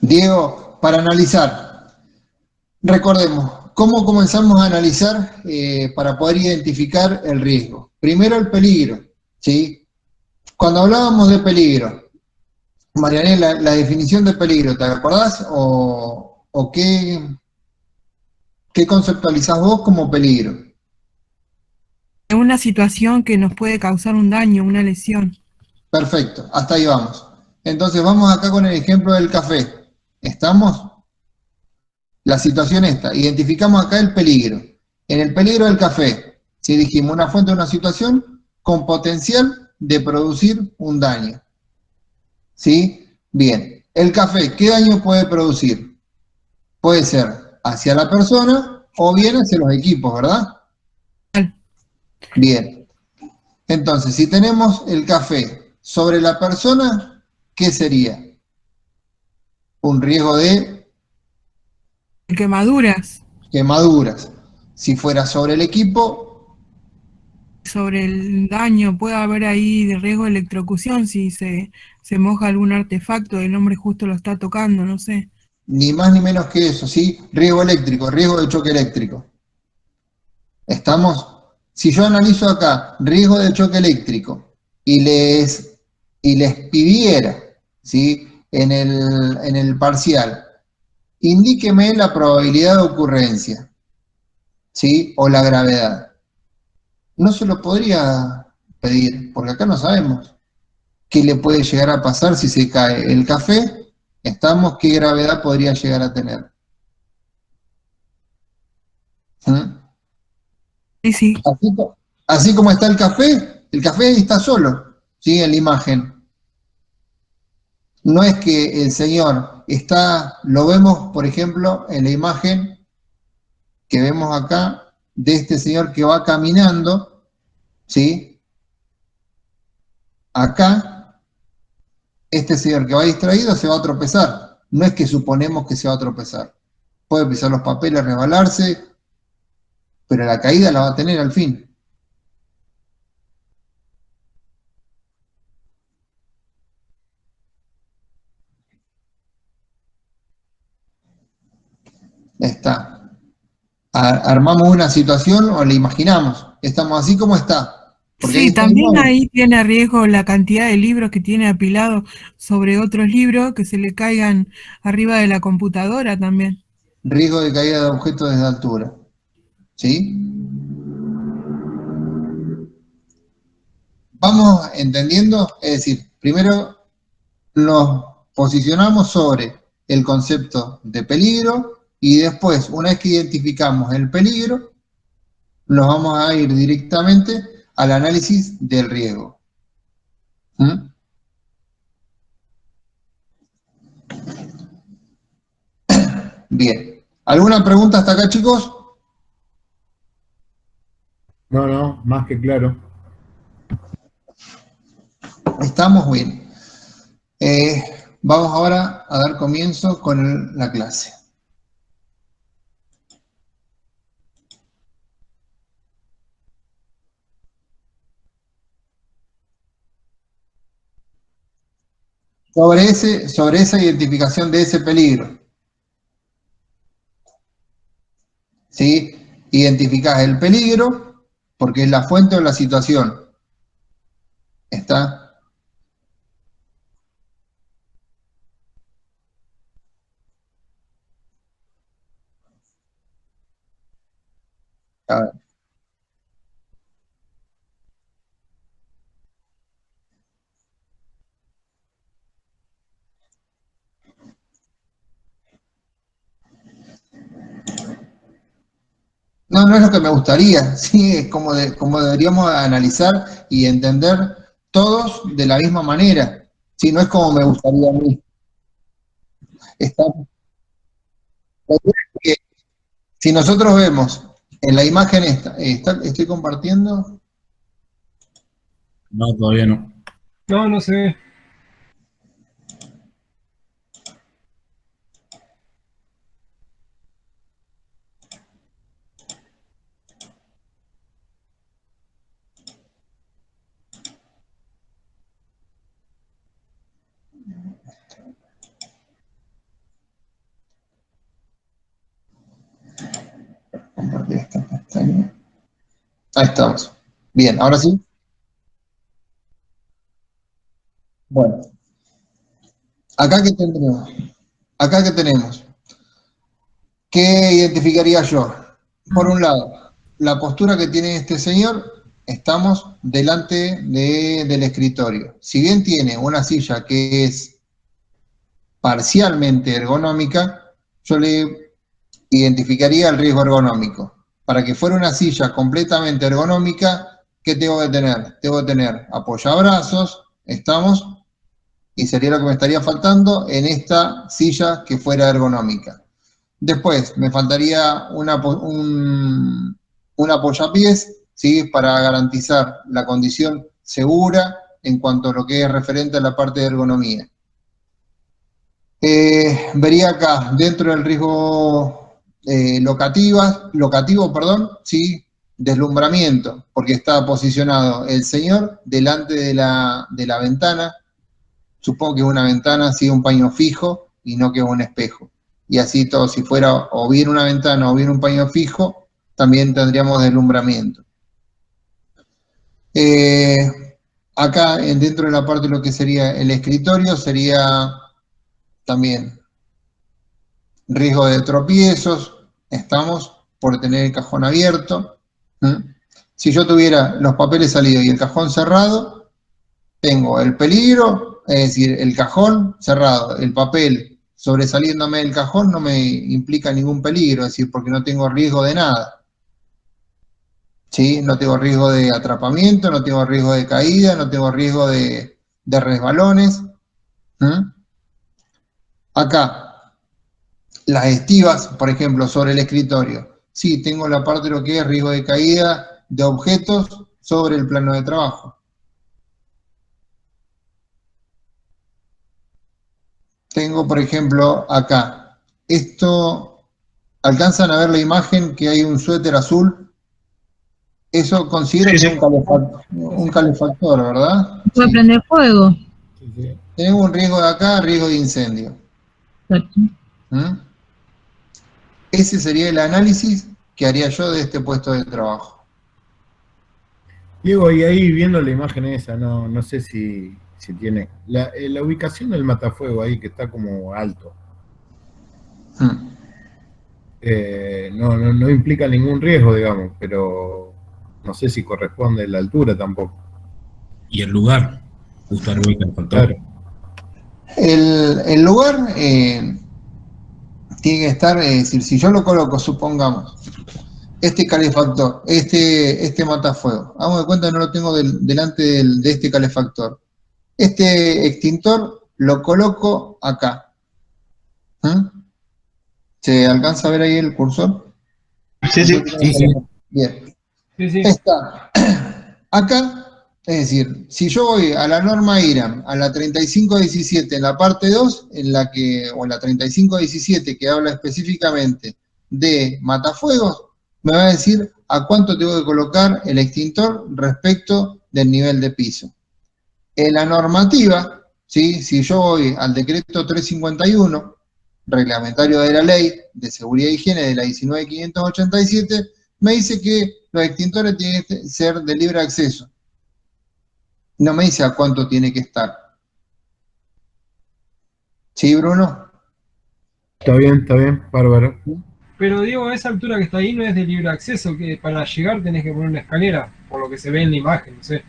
Diego, para analizar, recordemos, ¿cómo comenzamos a analizar para poder identificar el riesgo? Primero el peligro, ¿sí? Cuando hablábamos de peligro, Marianela, la definición de peligro, ¿te acordás? ¿O qué conceptualizás vos como peligro? Es una situación que nos puede causar un daño, una lesión. Perfecto, hasta ahí vamos. Entonces vamos acá con el ejemplo del café. ¿Estamos? La situación esta, identificamos acá el peligro. En el peligro del café, si dijimos una fuente de una situación con potencial de producir un daño. ¿Sí? Bien. El café, ¿qué daño puede producir? Puede ser hacia la persona o bien hacia los equipos, ¿verdad? Bien. Entonces, si tenemos el café sobre la persona, ¿qué sería? Un riesgo de Quemaduras. quemaduras. Si fuera sobre el equipo, Sobre el daño, puede haber ahí de riesgo de electrocución si se moja algún artefacto, el hombre justo lo está tocando, no sé. ni más ni menos que eso, ¿sí? Riesgo eléctrico, riesgo de choque eléctrico. ¿Estamos? Si yo analizo acá riesgo de choque eléctrico y les pidiera, ¿sí? En el parcial, indíqueme la probabilidad de ocurrencia, ¿sí? O la gravedad. No se lo podría pedir, porque acá no sabemos qué le puede llegar a pasar si se cae el café. Estamos, qué gravedad podría llegar a tener. Sí, sí. Así como está el café está solo, ¿sí? En la imagen. No es que el señor está, lo vemos, por ejemplo, en la imagen que vemos acá, de este señor que va caminando, ¿sí? Acá, este señor que va distraído se va a tropezar. No es que suponemos que se va a tropezar. Puede pisar los papeles, resbalarse, pero la caída la va a tener al fin. Está. Armamos una situación o la imaginamos. Estamos así como está. Porque ahí Sí, está también inmóvil. ahí tiene riesgo la cantidad de libros que tiene apilado sobre otros libros que se le caigan arriba de la computadora también. Riesgo de caída de objetos desde altura. ¿Sí? Vamos entendiendo, es decir, primero nos posicionamos sobre el concepto de peligro y después, una vez que identificamos el peligro, nos vamos a ir directamente al análisis del riesgo. Bien. ¿Alguna pregunta hasta acá, chicos? No, más que claro. Estamos bien. Vamos ahora a dar comienzo con la clase. Sobre esa identificación de ese peligro. ¿Sí? Identificás el peligro, porque es la fuente o la situación. ¿Está? A ver. No, no es lo que me gustaría, sí, es como deberíamos analizar y entender todos de la misma manera. Sí, no es como me gustaría a mí. Está, la idea es que si nosotros vemos en la imagen ¿estoy compartiendo? No, todavía no. No, no se ve. Compartir esta pestaña. Ahí estamos. Bien, ahora sí. Bueno, acá que tenemos. Acá que tenemos. ¿Qué identificaría yo? Por un lado, la postura que tiene este señor, estamos delante del escritorio. Si bien tiene una silla que es parcialmente ergonómica, yo le identificaría el riesgo ergonómico. Para que fuera una silla completamente ergonómica, ¿qué tengo que tener? Tengo que tener apoyabrazos, estamos, y sería lo que me estaría faltando en esta silla que fuera ergonómica. Después, me faltaría un apoyapiés, ¿sí? Para garantizar la condición segura en cuanto a lo que es referente a la parte de ergonomía. Vería acá, dentro del riesgo locativo, ¿sí? Deslumbramiento, porque está posicionado el señor delante de la ventana. Supongo que es una ventana, sí, un paño fijo, y no que es un espejo. Y así todo, si fuera o bien una ventana o bien un paño fijo, también tendríamos deslumbramiento. Acá, dentro de la parte de lo que sería el escritorio, sería también riesgo de tropiezos, estamos por tener el cajón abierto. Si yo tuviera los papeles salidos y el cajón cerrado, tengo el peligro, es decir, el cajón cerrado, el papel sobresaliéndome del cajón no me implica ningún peligro, es decir, porque no tengo riesgo de nada. ¿Sí? No tengo riesgo de atrapamiento, no tengo riesgo de caída, no tengo riesgo de resbalones. Acá, las estivas, por ejemplo, sobre el escritorio. Sí, tengo la parte de lo que es riesgo de caída de objetos sobre el plano de trabajo. Tengo, por ejemplo, acá. Esto, ¿alcanzan a ver la imagen que hay un suéter azul? Eso considero que es un calefactor, ¿verdad? Puede prender fuego. Tenemos un riesgo de acá, riesgo de incendio. Ese sería el análisis que haría yo de este puesto de trabajo. Diego, y ahí viendo la imagen esa, no sé si tiene la ubicación del matafuego ahí, que está como alto. No implica ningún riesgo, digamos, pero no sé si corresponde la altura tampoco. Y el lugar, justo arriba del calefactor. Claro. El lugar tiene que estar, es decir, si yo lo coloco, supongamos, este calefactor, este matafuego, hagamos de cuenta que no lo tengo delante de este calefactor. Este extintor lo coloco acá. ¿Se alcanza a ver ahí el cursor? Sí. Bien. Sí. Está acá, es decir, si yo voy a la norma IRAM, a la 3517 en la parte 2, o la 3517 que habla específicamente de matafuegos, me va a decir a cuánto tengo que colocar el extintor respecto del nivel de piso. En la normativa, ¿sí? Si yo voy al decreto 351, reglamentario de la ley de seguridad e higiene de la 19.587, me dice que los extintores tienen que ser de libre acceso. No me dice a cuánto tiene que estar. ¿Sí, Bruno? Está bien, bárbaro. Pero digo, esa altura que está ahí no es de libre acceso, que para llegar tenés que poner una escalera, por lo que se ve en la imagen, no sé.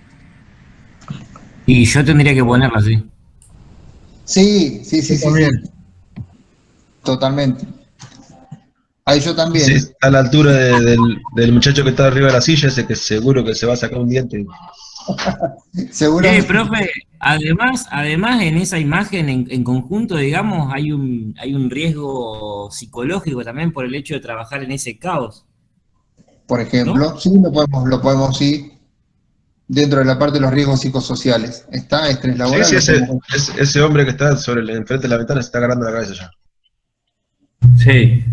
Y yo tendría que ponerla así. Sí. Totalmente. Ahí yo también. Sí, a la altura del muchacho que está arriba de la silla, ese que seguro que se va a sacar un diente. Seguramente. Profe, además en esa imagen, en conjunto, digamos, hay un riesgo psicológico también por el hecho de trabajar en ese caos. Por ejemplo, ¿No? sí, lo podemos, sí, dentro de la parte de los riesgos psicosociales. Está estrés laboral. Sí, ese hombre que está enfrente de la ventana se está agarrando la cabeza ya. Sí.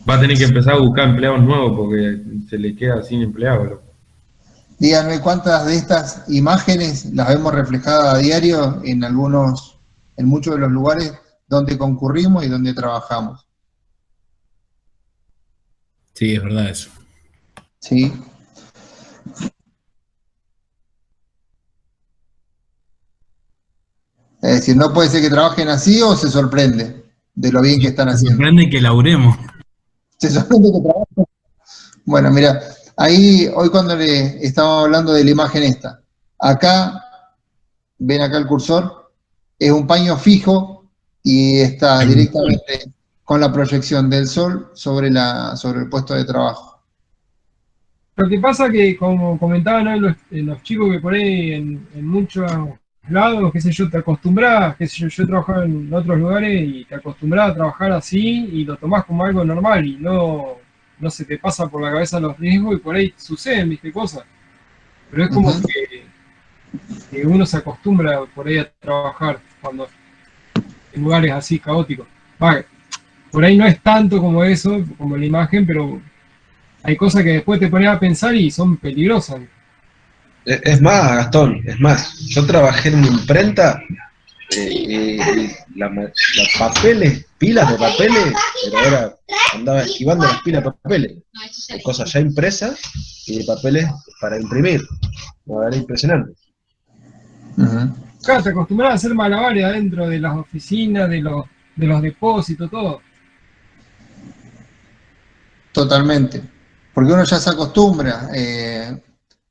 Va a tener que empezar a buscar empleados nuevos porque se le queda sin empleados. Loco. Díganme cuántas de estas imágenes las vemos reflejadas a diario en muchos de los lugares donde concurrimos y donde trabajamos. Sí, es verdad eso. Sí. Es decir, no puede ser que trabajen así o se sorprende de lo bien que están haciendo. Se sorprende que laburemos. Se sorprende que trabajen. Bueno, mira, ahí hoy cuando le estábamos hablando de la imagen esta, acá, ven acá el cursor, es un paño fijo y está directamente con la proyección del sol sobre el puesto de trabajo. Lo que pasa que, como comentaban hoy los chicos, que por ahí en muchos lados, qué sé yo, te acostumbras, qué sé yo he trabajado en otros lugares y te acostumbras a trabajar así y lo tomás como algo normal y no se te pasa por la cabeza los riesgos y por ahí suceden, viste, cosas. Pero es como que uno se acostumbra por ahí a trabajar cuando en lugares así caóticos. Vale, por ahí no es tanto como eso, como la imagen, pero hay cosas que después te pones a pensar y son peligrosas. Es más, Gastón, yo trabajé en una imprenta y las papeles, pilas de papeles, pero ahora andaba esquivando las pilas de papeles. Hay cosas ya impresas y de papeles para imprimir. Era impresionante. Claro, te acostumbras a hacer malabares adentro de las oficinas, de los depósitos, todo. Totalmente. Porque uno ya se acostumbra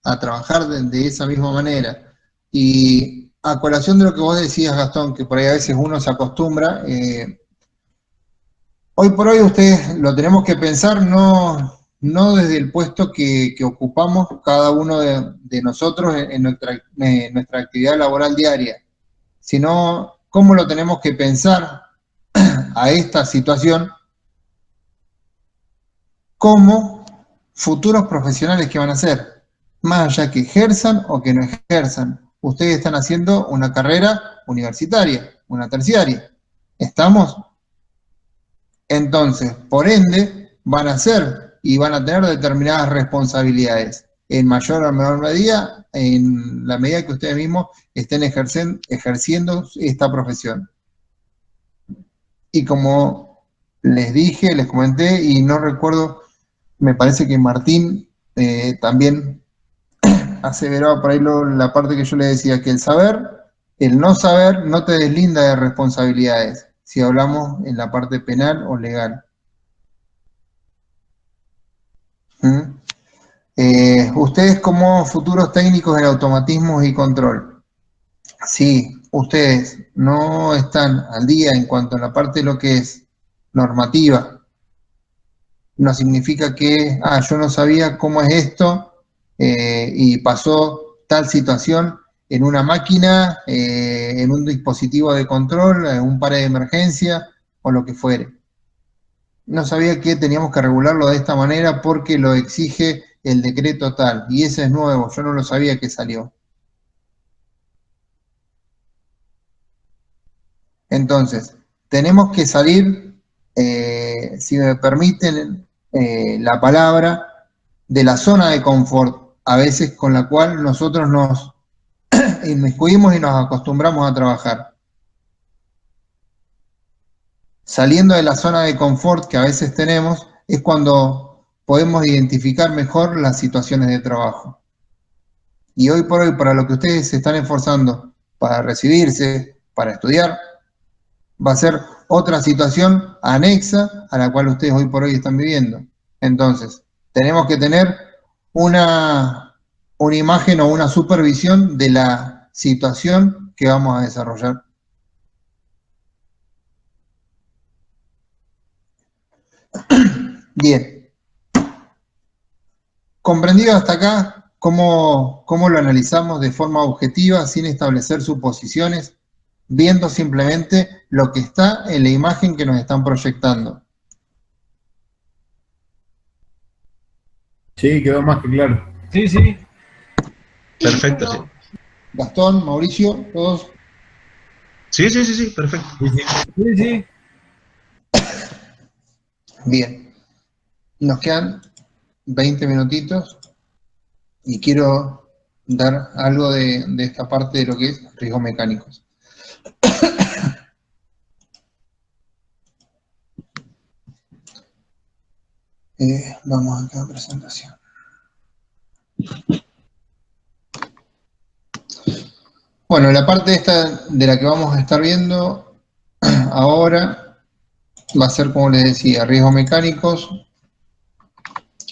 a trabajar de esa misma manera. Y a colación de lo que vos decías, Gastón, que por ahí a veces uno se acostumbra, hoy por hoy ustedes lo tenemos que pensar no desde el puesto que ocupamos cada uno de nosotros en nuestra actividad laboral diaria, sino cómo lo tenemos que pensar a esta situación como futuros profesionales que van a ser, más allá que ejerzan o que no ejerzan. Ustedes están haciendo una carrera universitaria, una terciaria. ¿Estamos? Entonces, por ende, van a ser y van a tener determinadas responsabilidades, en mayor o menor medida, en la medida que ustedes mismos estén ejerciendo esta profesión. Y como les dije, les comenté, y no recuerdo, me parece que Martín también aseveraba por ahí la parte que yo le decía, que el no saber no te deslinda de responsabilidades, si hablamos en la parte penal o legal. Ustedes como futuros técnicos en automatismos y control, si ustedes no están al día en cuanto a la parte de lo que es normativa, no significa que, yo no sabía cómo es esto y pasó tal situación en una máquina, en un dispositivo de control, en un par de emergencia o lo que fuere. No sabía que teníamos que regularlo de esta manera porque lo exige el decreto tal, y ese es nuevo, yo no lo sabía que salió. Entonces, tenemos que salir, si me permiten la palabra, de la zona de confort, a veces con la cual nosotros nos inmiscuimos y nos acostumbramos a trabajar. Saliendo de la zona de confort que a veces tenemos, es cuando podemos identificar mejor las situaciones de trabajo. Y hoy por hoy, para lo que ustedes se están esforzando para recibirse, para estudiar, va a ser otra situación anexa a la cual ustedes hoy por hoy están viviendo. Entonces, tenemos que tener una imagen o una supervisión de la situación que vamos a desarrollar. Bien. Comprendido hasta acá cómo lo analizamos de forma objetiva, sin establecer suposiciones, viendo simplemente lo que está en la imagen que nos están proyectando. Sí, quedó más que claro. Sí, sí. Perfecto, sí. Gastón, Mauricio, todos. Sí, perfecto. Sí, sí. Bien. Nos quedan 20 minutitos y quiero dar algo de esta parte de lo que es riesgos mecánicos. Vamos acá a presentación. Bueno, la parte esta de la que vamos a estar viendo ahora va a ser, como les decía, riesgos mecánicos.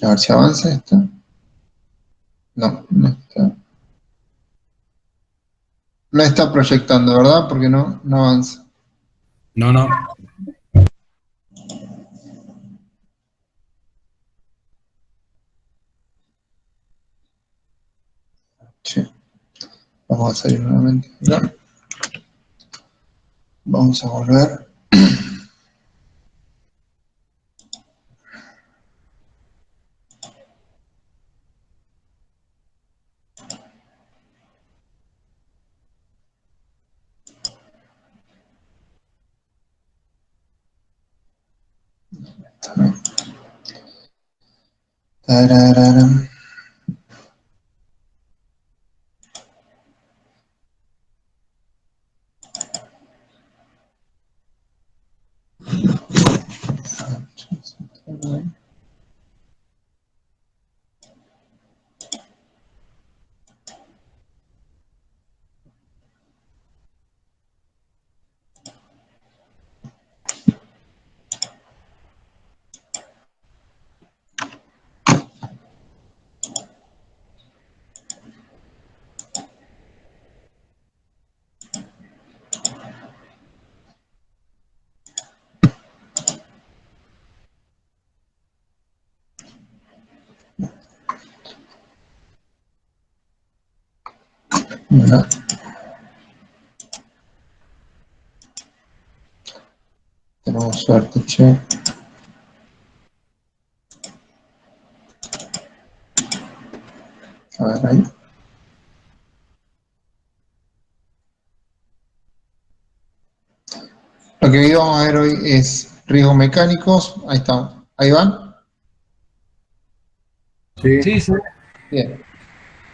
A ver si avanza esto. No, no está. No está proyectando, ¿verdad? Porque no avanza. No. Sí. Vamos a salir nuevamente. ¿No? Vamos a volver. Tarararam. Bueno. Tenemos suerte, che. A ver, ahí. Lo que vamos a ver hoy es riesgos mecánicos. Ahí está. ¿Ahí van? Sí. Sí. Bien.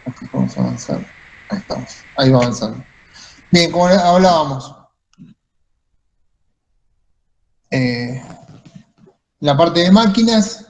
Aquí vamos a avanzar. Ahí estamos. Ahí va avanzando. Bien, como hablábamos. La parte de máquinas,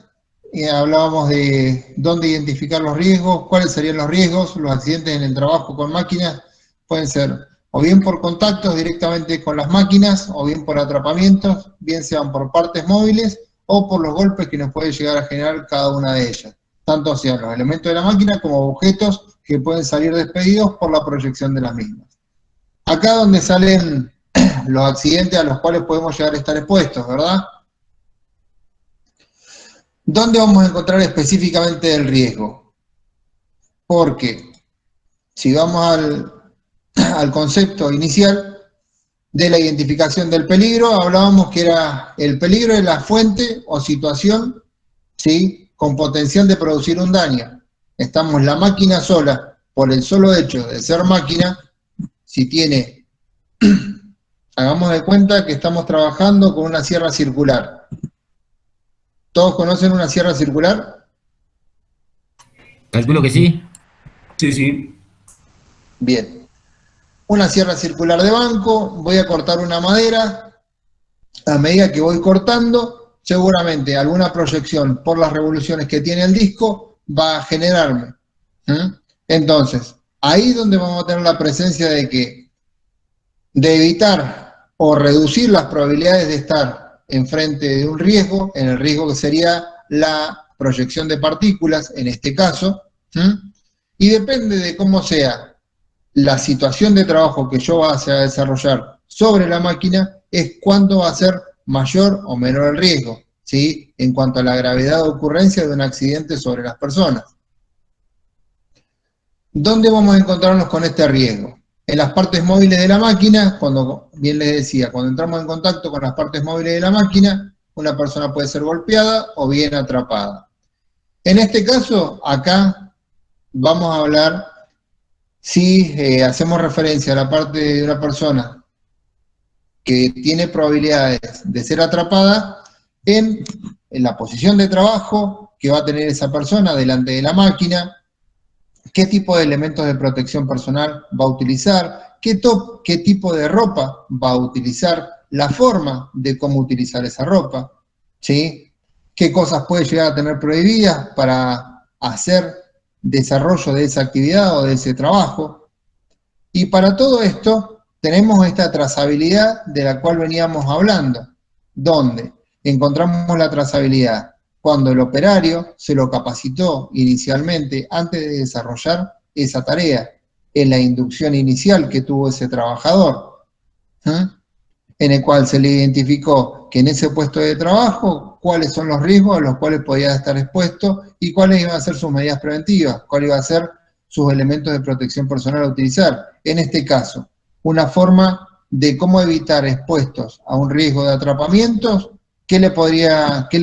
hablábamos de dónde identificar los riesgos, cuáles serían los riesgos. Los accidentes en el trabajo con máquinas pueden ser o bien por contactos directamente con las máquinas, o bien por atrapamientos, bien sean por partes móviles o por los golpes que nos puede llegar a generar cada una de ellas, tanto sean los elementos de la máquina como objetos que pueden salir despedidos por la proyección de las mismas. Acá donde salen los accidentes a los cuales podemos llegar a estar expuestos, ¿verdad? ¿Dónde vamos a encontrar específicamente el riesgo? Porque si vamos al concepto inicial de la identificación del peligro, hablábamos que era el peligro de la fuente o situación, ¿sí?, con potencial de producir un daño. Estamos la máquina sola, por el solo hecho de ser máquina, si tiene, hagamos de cuenta que estamos trabajando con una sierra circular. ¿Todos conocen una sierra circular? Calculo que sí. Sí. Bien. Una sierra circular de banco, voy a cortar una madera, a medida que voy cortando, seguramente alguna proyección por las revoluciones que tiene el disco va a generarme. Entonces, ahí es donde vamos a tener la presencia de evitar o reducir las probabilidades de estar enfrente de un riesgo, en el riesgo que sería la proyección de partículas, en este caso, y depende de cómo sea la situación de trabajo que yo vaya a desarrollar sobre la máquina, es cuánto va a ser mayor o menor el riesgo, ¿sí? En cuanto a la gravedad de ocurrencia de un accidente sobre las personas. ¿Dónde vamos a encontrarnos con este riesgo? En las partes móviles de la máquina, cuando, bien les decía, cuando entramos en contacto con las partes móviles de la máquina, una persona puede ser golpeada o bien atrapada. En este caso, acá vamos a hablar, si hacemos referencia a la parte de una persona que tiene probabilidades de ser atrapada, en la posición de trabajo que va a tener esa persona delante de la máquina, qué tipo de elementos de protección personal va a utilizar, qué tipo de ropa va a utilizar, la forma de cómo utilizar esa ropa, ¿sí? Qué cosas puede llegar a tener prohibidas para hacer desarrollo de esa actividad o de ese trabajo. Y para todo esto tenemos esta trazabilidad de la cual veníamos hablando, donde encontramos la trazabilidad cuando el operario se lo capacitó inicialmente antes de desarrollar esa tarea, en la inducción inicial que tuvo ese trabajador, en el cual se le identificó que en ese puesto de trabajo, cuáles son los riesgos a los cuales podía estar expuesto y cuáles iban a ser sus medidas preventivas, cuáles iban a ser sus elementos de protección personal a utilizar. En este caso, una forma de cómo evitar expuestos a un riesgo de atrapamientos. ¿Qué le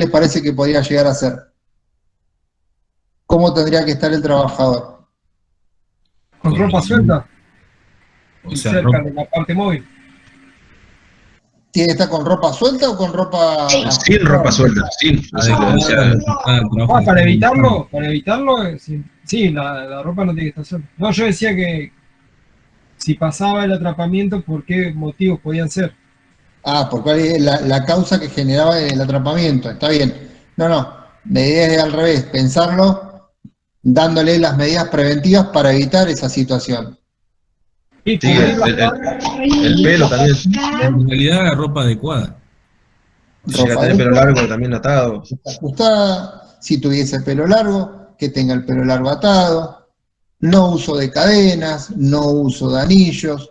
parece que podría llegar a ser? ¿Cómo tendría que estar el trabajador? Con ropa suelta. O sea, cerca de la parte móvil. ¿Tiene que estar con ropa suelta o con ropa...? Sin ropa suelta, sin. Para evitarlo, sí, la ropa no tiene que estar suelta. No, yo decía que si pasaba el atrapamiento, ¿por qué motivos podían ser? Ah, por cuál es la causa que generaba el atrapamiento, está bien. No, la idea es al revés, pensarlo dándole las medidas preventivas para evitar esa situación. Sí, el pelo también. En realidad la ropa adecuada. Si llega a tener pelo largo, también atado. Ajustada, si tuviese pelo largo, que tenga el pelo largo atado, no uso de cadenas, no uso de anillos.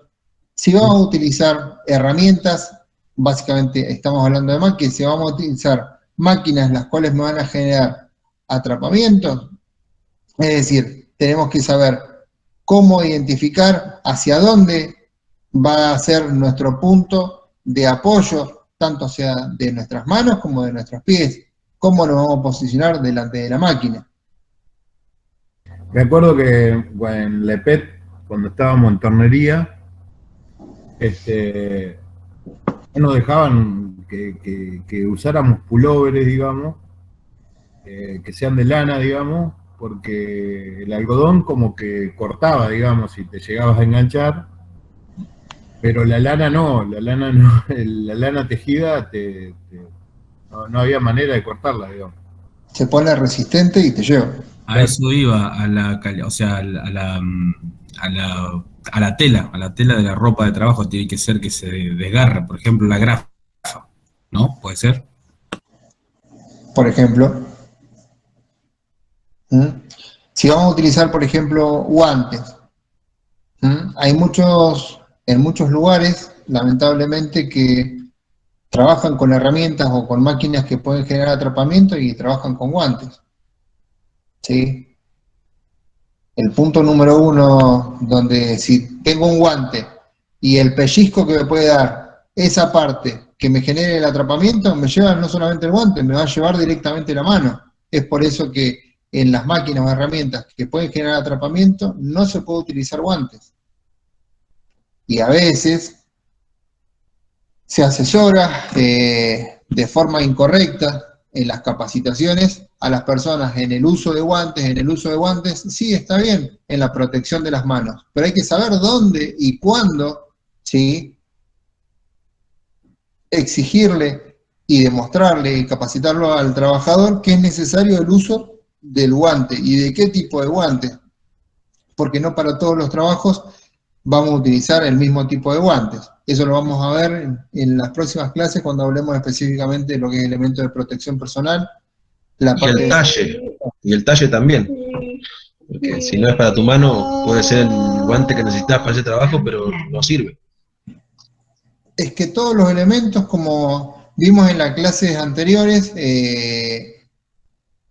Si vamos a utilizar herramientas, básicamente estamos hablando de máquinas, si vamos a utilizar máquinas las cuales me van a generar atrapamientos, es decir, tenemos que saber cómo identificar hacia dónde va a ser nuestro punto de apoyo, tanto sea de nuestras manos como de nuestros pies, cómo nos vamos a posicionar delante de la máquina. Me acuerdo que en Lepet, cuando estábamos en tornería, no nos dejaban que usáramos pulóveres, digamos, que sean de lana, digamos, porque el algodón como que cortaba, digamos, si te llegabas a enganchar, pero la lana no, la lana tejida no había manera de cortarla, digamos. Se pone resistente y te lleva. A eso iba, a la tela de la ropa de trabajo tiene que ser que se desgarre, por ejemplo, la grafa, ¿no? ¿Puede ser? Por ejemplo. Si vamos a utilizar, por ejemplo, guantes, hay en muchos lugares, lamentablemente, que trabajan con herramientas o con máquinas que pueden generar atrapamiento y trabajan con guantes. ¿Sí? El punto número uno, donde si tengo un guante y el pellizco que me puede dar esa parte que me genere el atrapamiento, me lleva no solamente el guante, me va a llevar directamente la mano. Es por eso que en las máquinas o herramientas que pueden generar atrapamiento, no se puede utilizar guantes. Y a veces se asesora de forma incorrecta en las capacitaciones a las personas en el uso de guantes, sí, está bien, en la protección de las manos, pero hay que saber dónde y cuándo, ¿sí?, exigirle y demostrarle y capacitarlo al trabajador que es necesario el uso del guante y de qué tipo de guante, porque no para todos los trabajos vamos a utilizar el mismo tipo de guantes. Eso lo vamos a ver en las próximas clases cuando hablemos específicamente de lo que es elementos de protección personal. Y el talle también. Porque si no es para tu mano, puede ser el guante que necesitas para ese trabajo, pero no sirve. Es que todos los elementos, como vimos en las clases anteriores, en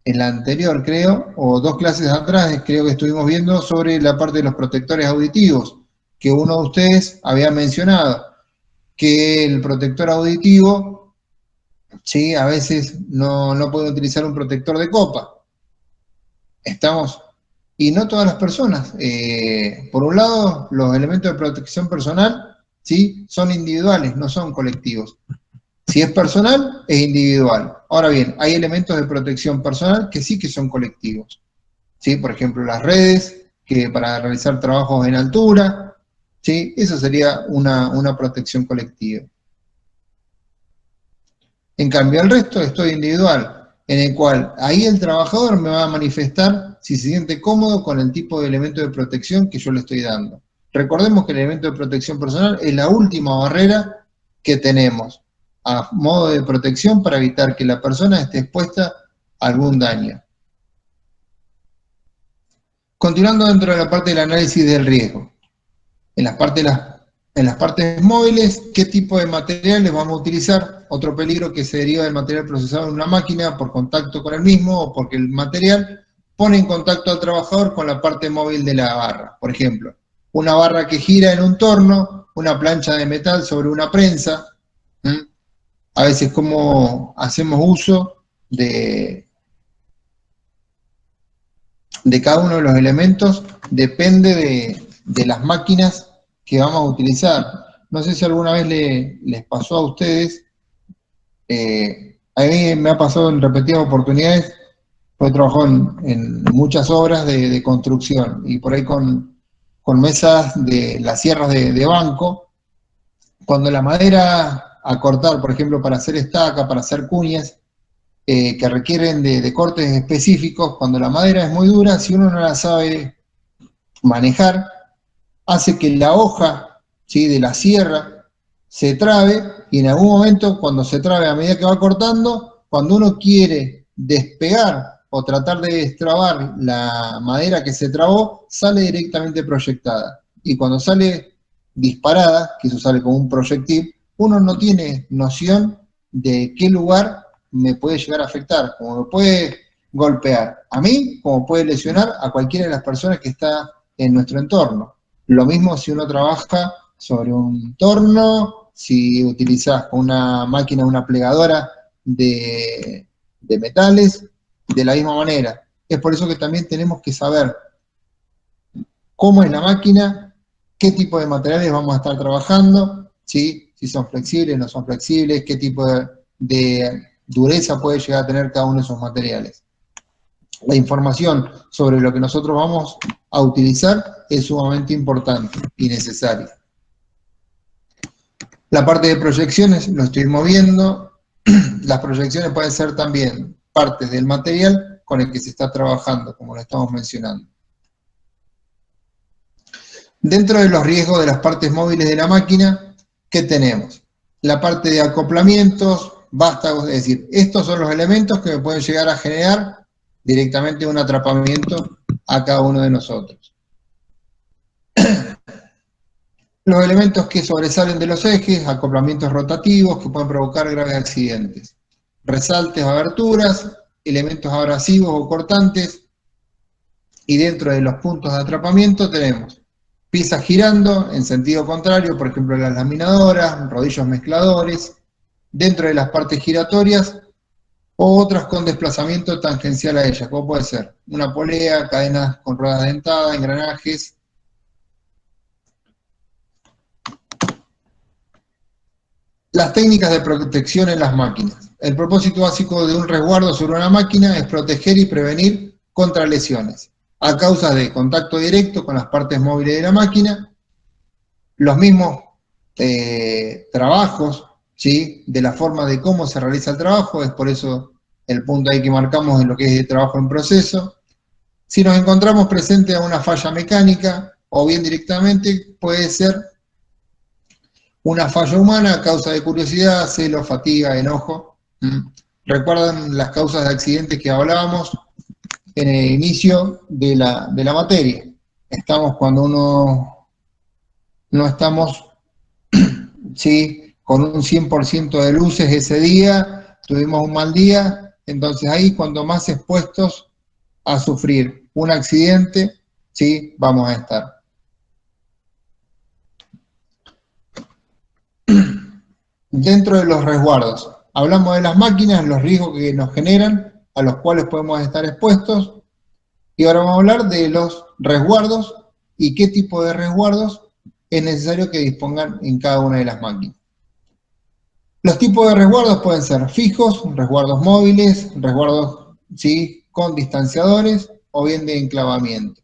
la anterior creo, o 2 clases atrás, creo que estuvimos viendo sobre la parte de los protectores auditivos, que uno de ustedes había mencionado, que el protector auditivo, sí, a veces no puede utilizar un protector de copa. Y no todas las personas. Por un lado, los elementos de protección personal, ¿sí?, son individuales, no son colectivos. Si es personal, es individual. Ahora bien, hay elementos de protección personal que sí que son colectivos. ¿Sí? Por ejemplo, las redes, que para realizar trabajos en altura, ¿sí? Eso sería una protección colectiva. En cambio, el resto es todo individual, en el cual ahí el trabajador me va a manifestar si se siente cómodo con el tipo de elemento de protección que yo le estoy dando. Recordemos que el elemento de protección personal es la última barrera que tenemos a modo de protección para evitar que la persona esté expuesta a algún daño. Continuando dentro de la parte del análisis del riesgo. En las partes móviles, ¿qué tipo de materiales vamos a utilizar? Otro peligro que se deriva del material procesado en una máquina por contacto con el mismo o porque el material pone en contacto al trabajador con la parte móvil de la barra. Por ejemplo, una barra que gira en un torno, una plancha de metal sobre una prensa. A veces cómo hacemos uso de cada uno de los elementos depende de las máquinas que vamos a utilizar. No sé si alguna vez les pasó a ustedes, a mí me ha pasado en repetidas oportunidades, he trabajado en muchas obras de construcción, y por ahí con mesas de las sierras de banco, cuando la madera a cortar, por ejemplo, para hacer estaca, para hacer cuñas, que requieren de cortes específicos, cuando la madera es muy dura, si uno no la sabe manejar, hace que la hoja, ¿sí?, de la sierra se trabe, y en algún momento cuando se trabe a medida que va cortando, cuando uno quiere despegar o tratar de destrabar la madera que se trabó, sale directamente proyectada. Y cuando sale disparada, que eso sale como un proyectil, uno no tiene noción de qué lugar me puede llegar a afectar, como me puede golpear a mí, como puede lesionar a cualquiera de las personas que está en nuestro entorno. Lo mismo si uno trabaja sobre un torno, si utilizas una máquina, una plegadora de metales, de la misma manera. Es por eso que también tenemos que saber cómo es la máquina, qué tipo de materiales vamos a estar trabajando, ¿sí?, si son flexibles, no son flexibles, qué tipo de dureza puede llegar a tener cada uno de esos materiales. La información sobre lo que nosotros vamos a utilizar es sumamente importante y necesaria. La parte de proyecciones lo estuvimos viendo. Las proyecciones pueden ser también partes del material con el que se está trabajando, como lo estamos mencionando. Dentro de los riesgos de las partes móviles de la máquina, ¿qué tenemos? La parte de acoplamientos, vástagos, es decir, estos son los elementos que me pueden llegar a generar directamente un atrapamiento a cada uno de nosotros. Los elementos que sobresalen de los ejes, acoplamientos rotativos que pueden provocar graves accidentes. Resaltes o aberturas, elementos abrasivos o cortantes, y dentro de los puntos de atrapamiento tenemos piezas girando en sentido contrario, por ejemplo las laminadoras, rodillos mezcladores, dentro de las partes giratorias, o otras con desplazamiento tangencial a ellas, como puede ser una polea, cadenas con ruedas dentadas, engranajes. Las técnicas de protección en las máquinas. El propósito básico de un resguardo sobre una máquina es proteger y prevenir contra lesiones, a causa de contacto directo con las partes móviles de la máquina, los mismos trabajos, ¿sí? De la forma de cómo se realiza el trabajo, es por eso el punto ahí que marcamos en lo que es el trabajo en proceso. Si nos encontramos presente a una falla mecánica, o bien directamente puede ser una falla humana a causa de curiosidad, celo, fatiga, enojo. ¿Recuerdan las causas de accidentes que hablábamos en el inicio de la materia? Estamos cuando no estamos, ¿sí?, con un 100% de luces ese día, tuvimos un mal día, entonces ahí cuando más expuestos a sufrir un accidente, ¿sí?, vamos a estar. Dentro de los resguardos, hablamos de las máquinas, los riesgos que nos generan, a los cuales podemos estar expuestos, y ahora vamos a hablar de los resguardos y qué tipo de resguardos es necesario que dispongan en cada una de las máquinas. Los tipos de resguardos pueden ser fijos, resguardos móviles, resguardos, ¿sí?, con distanciadores o bien de enclavamiento.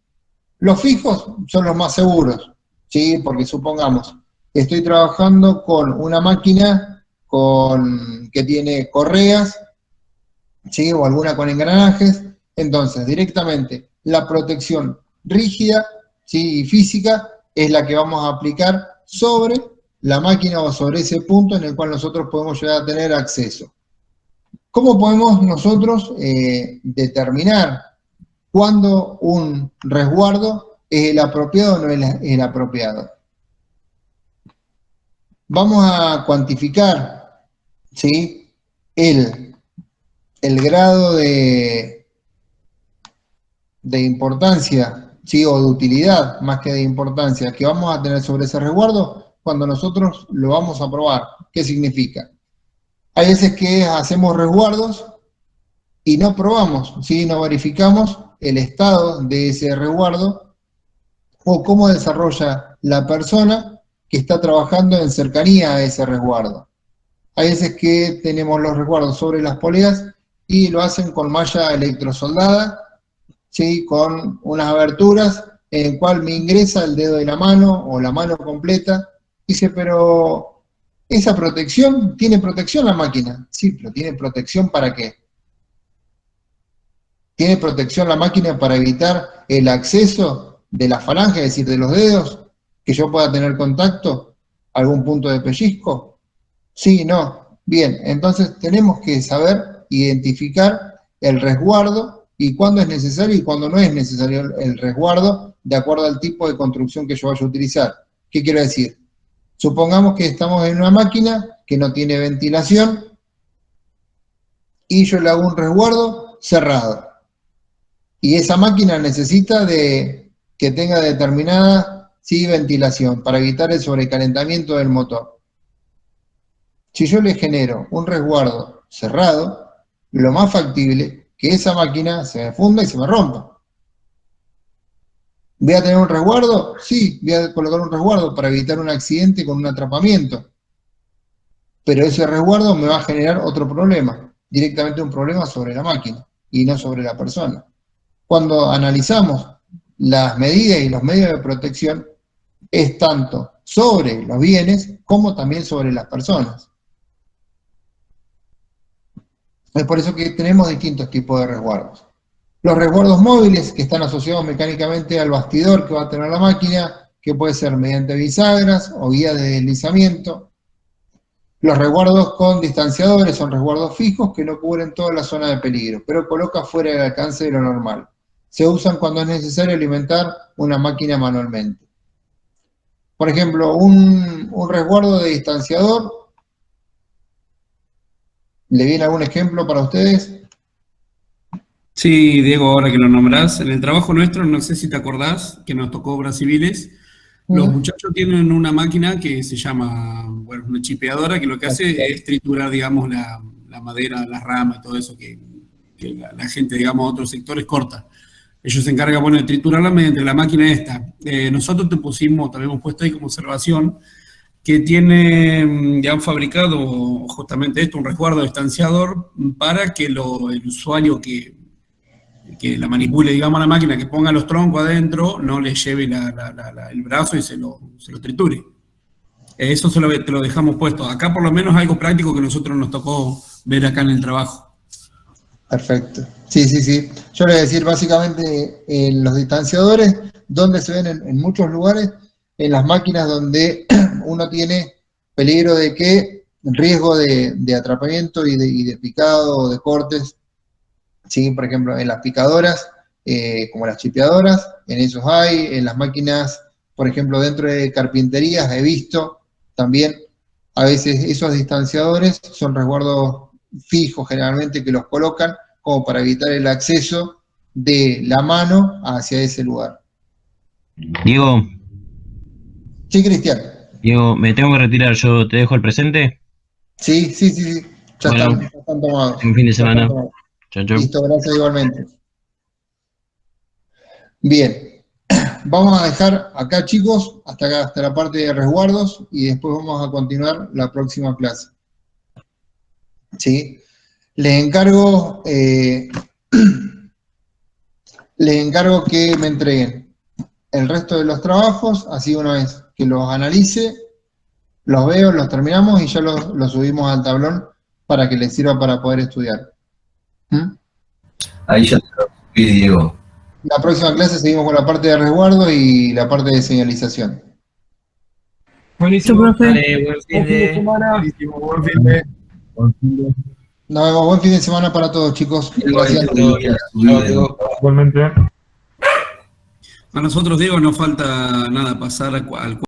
Los fijos son los más seguros, ¿sí?, porque supongamos, estoy trabajando con una máquina que tiene correas, ¿sí?, o alguna con engranajes, entonces directamente la protección rígida, ¿sí?, y física es la que vamos a aplicar sobre la máquina o sobre ese punto en el cual nosotros podemos llegar a tener acceso. ¿Cómo podemos nosotros determinar cuándo un resguardo es el apropiado o no es el apropiado? Vamos a cuantificar, ¿sí?, el grado de importancia, ¿sí?, o de utilidad, más que de importancia, que vamos a tener sobre ese resguardo cuando nosotros lo vamos a probar. ¿Qué significa? Hay veces que hacemos resguardos y no probamos, ¿sí?, no verificamos el estado de ese resguardo o cómo desarrolla la persona que está trabajando en cercanía a ese resguardo. Hay veces que tenemos los resguardos sobre las poleas y lo hacen con malla electrosoldada, ¿sí?, con unas aberturas en el cual me ingresa el dedo de la mano o la mano completa. Dice, pero ¿esa protección? ¿Tiene protección la máquina? Sí, pero ¿tiene protección para qué? ¿Tiene protección la máquina para evitar el acceso de la falange, es decir, de los dedos, que yo pueda tener contacto, algún punto de pellizco? Sí, no. Bien, entonces tenemos que saber identificar el resguardo y cuándo es necesario y cuándo no es necesario el resguardo, de acuerdo al tipo de construcción que yo vaya a utilizar. ¿Qué quiero decir? Supongamos que estamos en una máquina que no tiene ventilación y yo le hago un resguardo cerrado. Y esa máquina necesita de que tenga determinada, ¿sí?, ventilación para evitar el sobrecalentamiento del motor. Si yo le genero un resguardo cerrado, lo más factible que esa máquina se me funda y se me rompa. ¿Voy a tener un resguardo? Sí, voy a colocar un resguardo para evitar un accidente con un atrapamiento. Pero ese resguardo me va a generar otro problema, directamente un problema sobre la máquina y no sobre la persona. Cuando analizamos las medidas y los medios de protección, es tanto sobre los bienes como también sobre las personas. Es por eso que tenemos distintos tipos de resguardos. Los resguardos móviles, que están asociados mecánicamente al bastidor que va a tener la máquina, que puede ser mediante bisagras o guías de deslizamiento. Los resguardos con distanciadores son resguardos fijos que no cubren toda la zona de peligro, pero colocan fuera del alcance de lo normal. Se usan cuando es necesario alimentar una máquina manualmente. Por ejemplo, un resguardo de distanciador. ¿Le viene algún ejemplo para ustedes? Sí, Diego, ahora que lo nombrás, en el trabajo nuestro, no sé si te acordás, que nos tocó obras civiles, los muchachos tienen una máquina que se llama, bueno, una chipeadora, que lo que hace es triturar, digamos, la madera, las ramas, todo eso que la gente, digamos, de otros sectores corta. Ellos se encargan, bueno, de triturarla mediante la máquina esta. Nosotros también hemos puesto ahí como observación, que tiene, ya han fabricado justamente esto, un resguardo distanciador, para que el usuario que la manipule, digamos, la máquina, que ponga los troncos adentro, no le lleve el brazo y se lo triture. Eso te lo dejamos puesto. Acá por lo menos algo práctico que nosotros nos tocó ver acá en el trabajo. Perfecto. Sí. Yo le voy a decir básicamente en los distanciadores, donde se ven en muchos lugares, en las máquinas donde uno tiene peligro de que, riesgo de atrapamiento y de picado o de cortes, ¿sí? Por ejemplo, en las picadoras, como las chipeadoras, en esos hay, en las máquinas, por ejemplo, dentro de carpinterías he visto también, a veces esos distanciadores son resguardos fijos generalmente que los colocan como para evitar el acceso de la mano hacia ese lugar. Diego. Sí, Cristian. Diego, me tengo que retirar, yo te dejo el presente. Sí. Ya bueno, están tomados. Un fin de semana. Chau. Listo, gracias igualmente. Bien, vamos a dejar acá, chicos, hasta la parte de resguardos y después vamos a continuar la próxima clase. ¿Sí? Les encargo que me entreguen el resto de los trabajos, así una vez que los analice, los veo, los terminamos y ya los subimos al tablón para que les sirva para poder estudiar. Ahí ya te lo subí, Diego. La próxima clase seguimos con la parte de resguardo y la parte de señalización. Buenísimo, profe. Dale, buen fin de semana. Buenísimo, buen fin de. Nos vemos, buen fin de semana para todos, chicos. Gracias. Igualmente. A nosotros, Diego, nos falta nada pasar al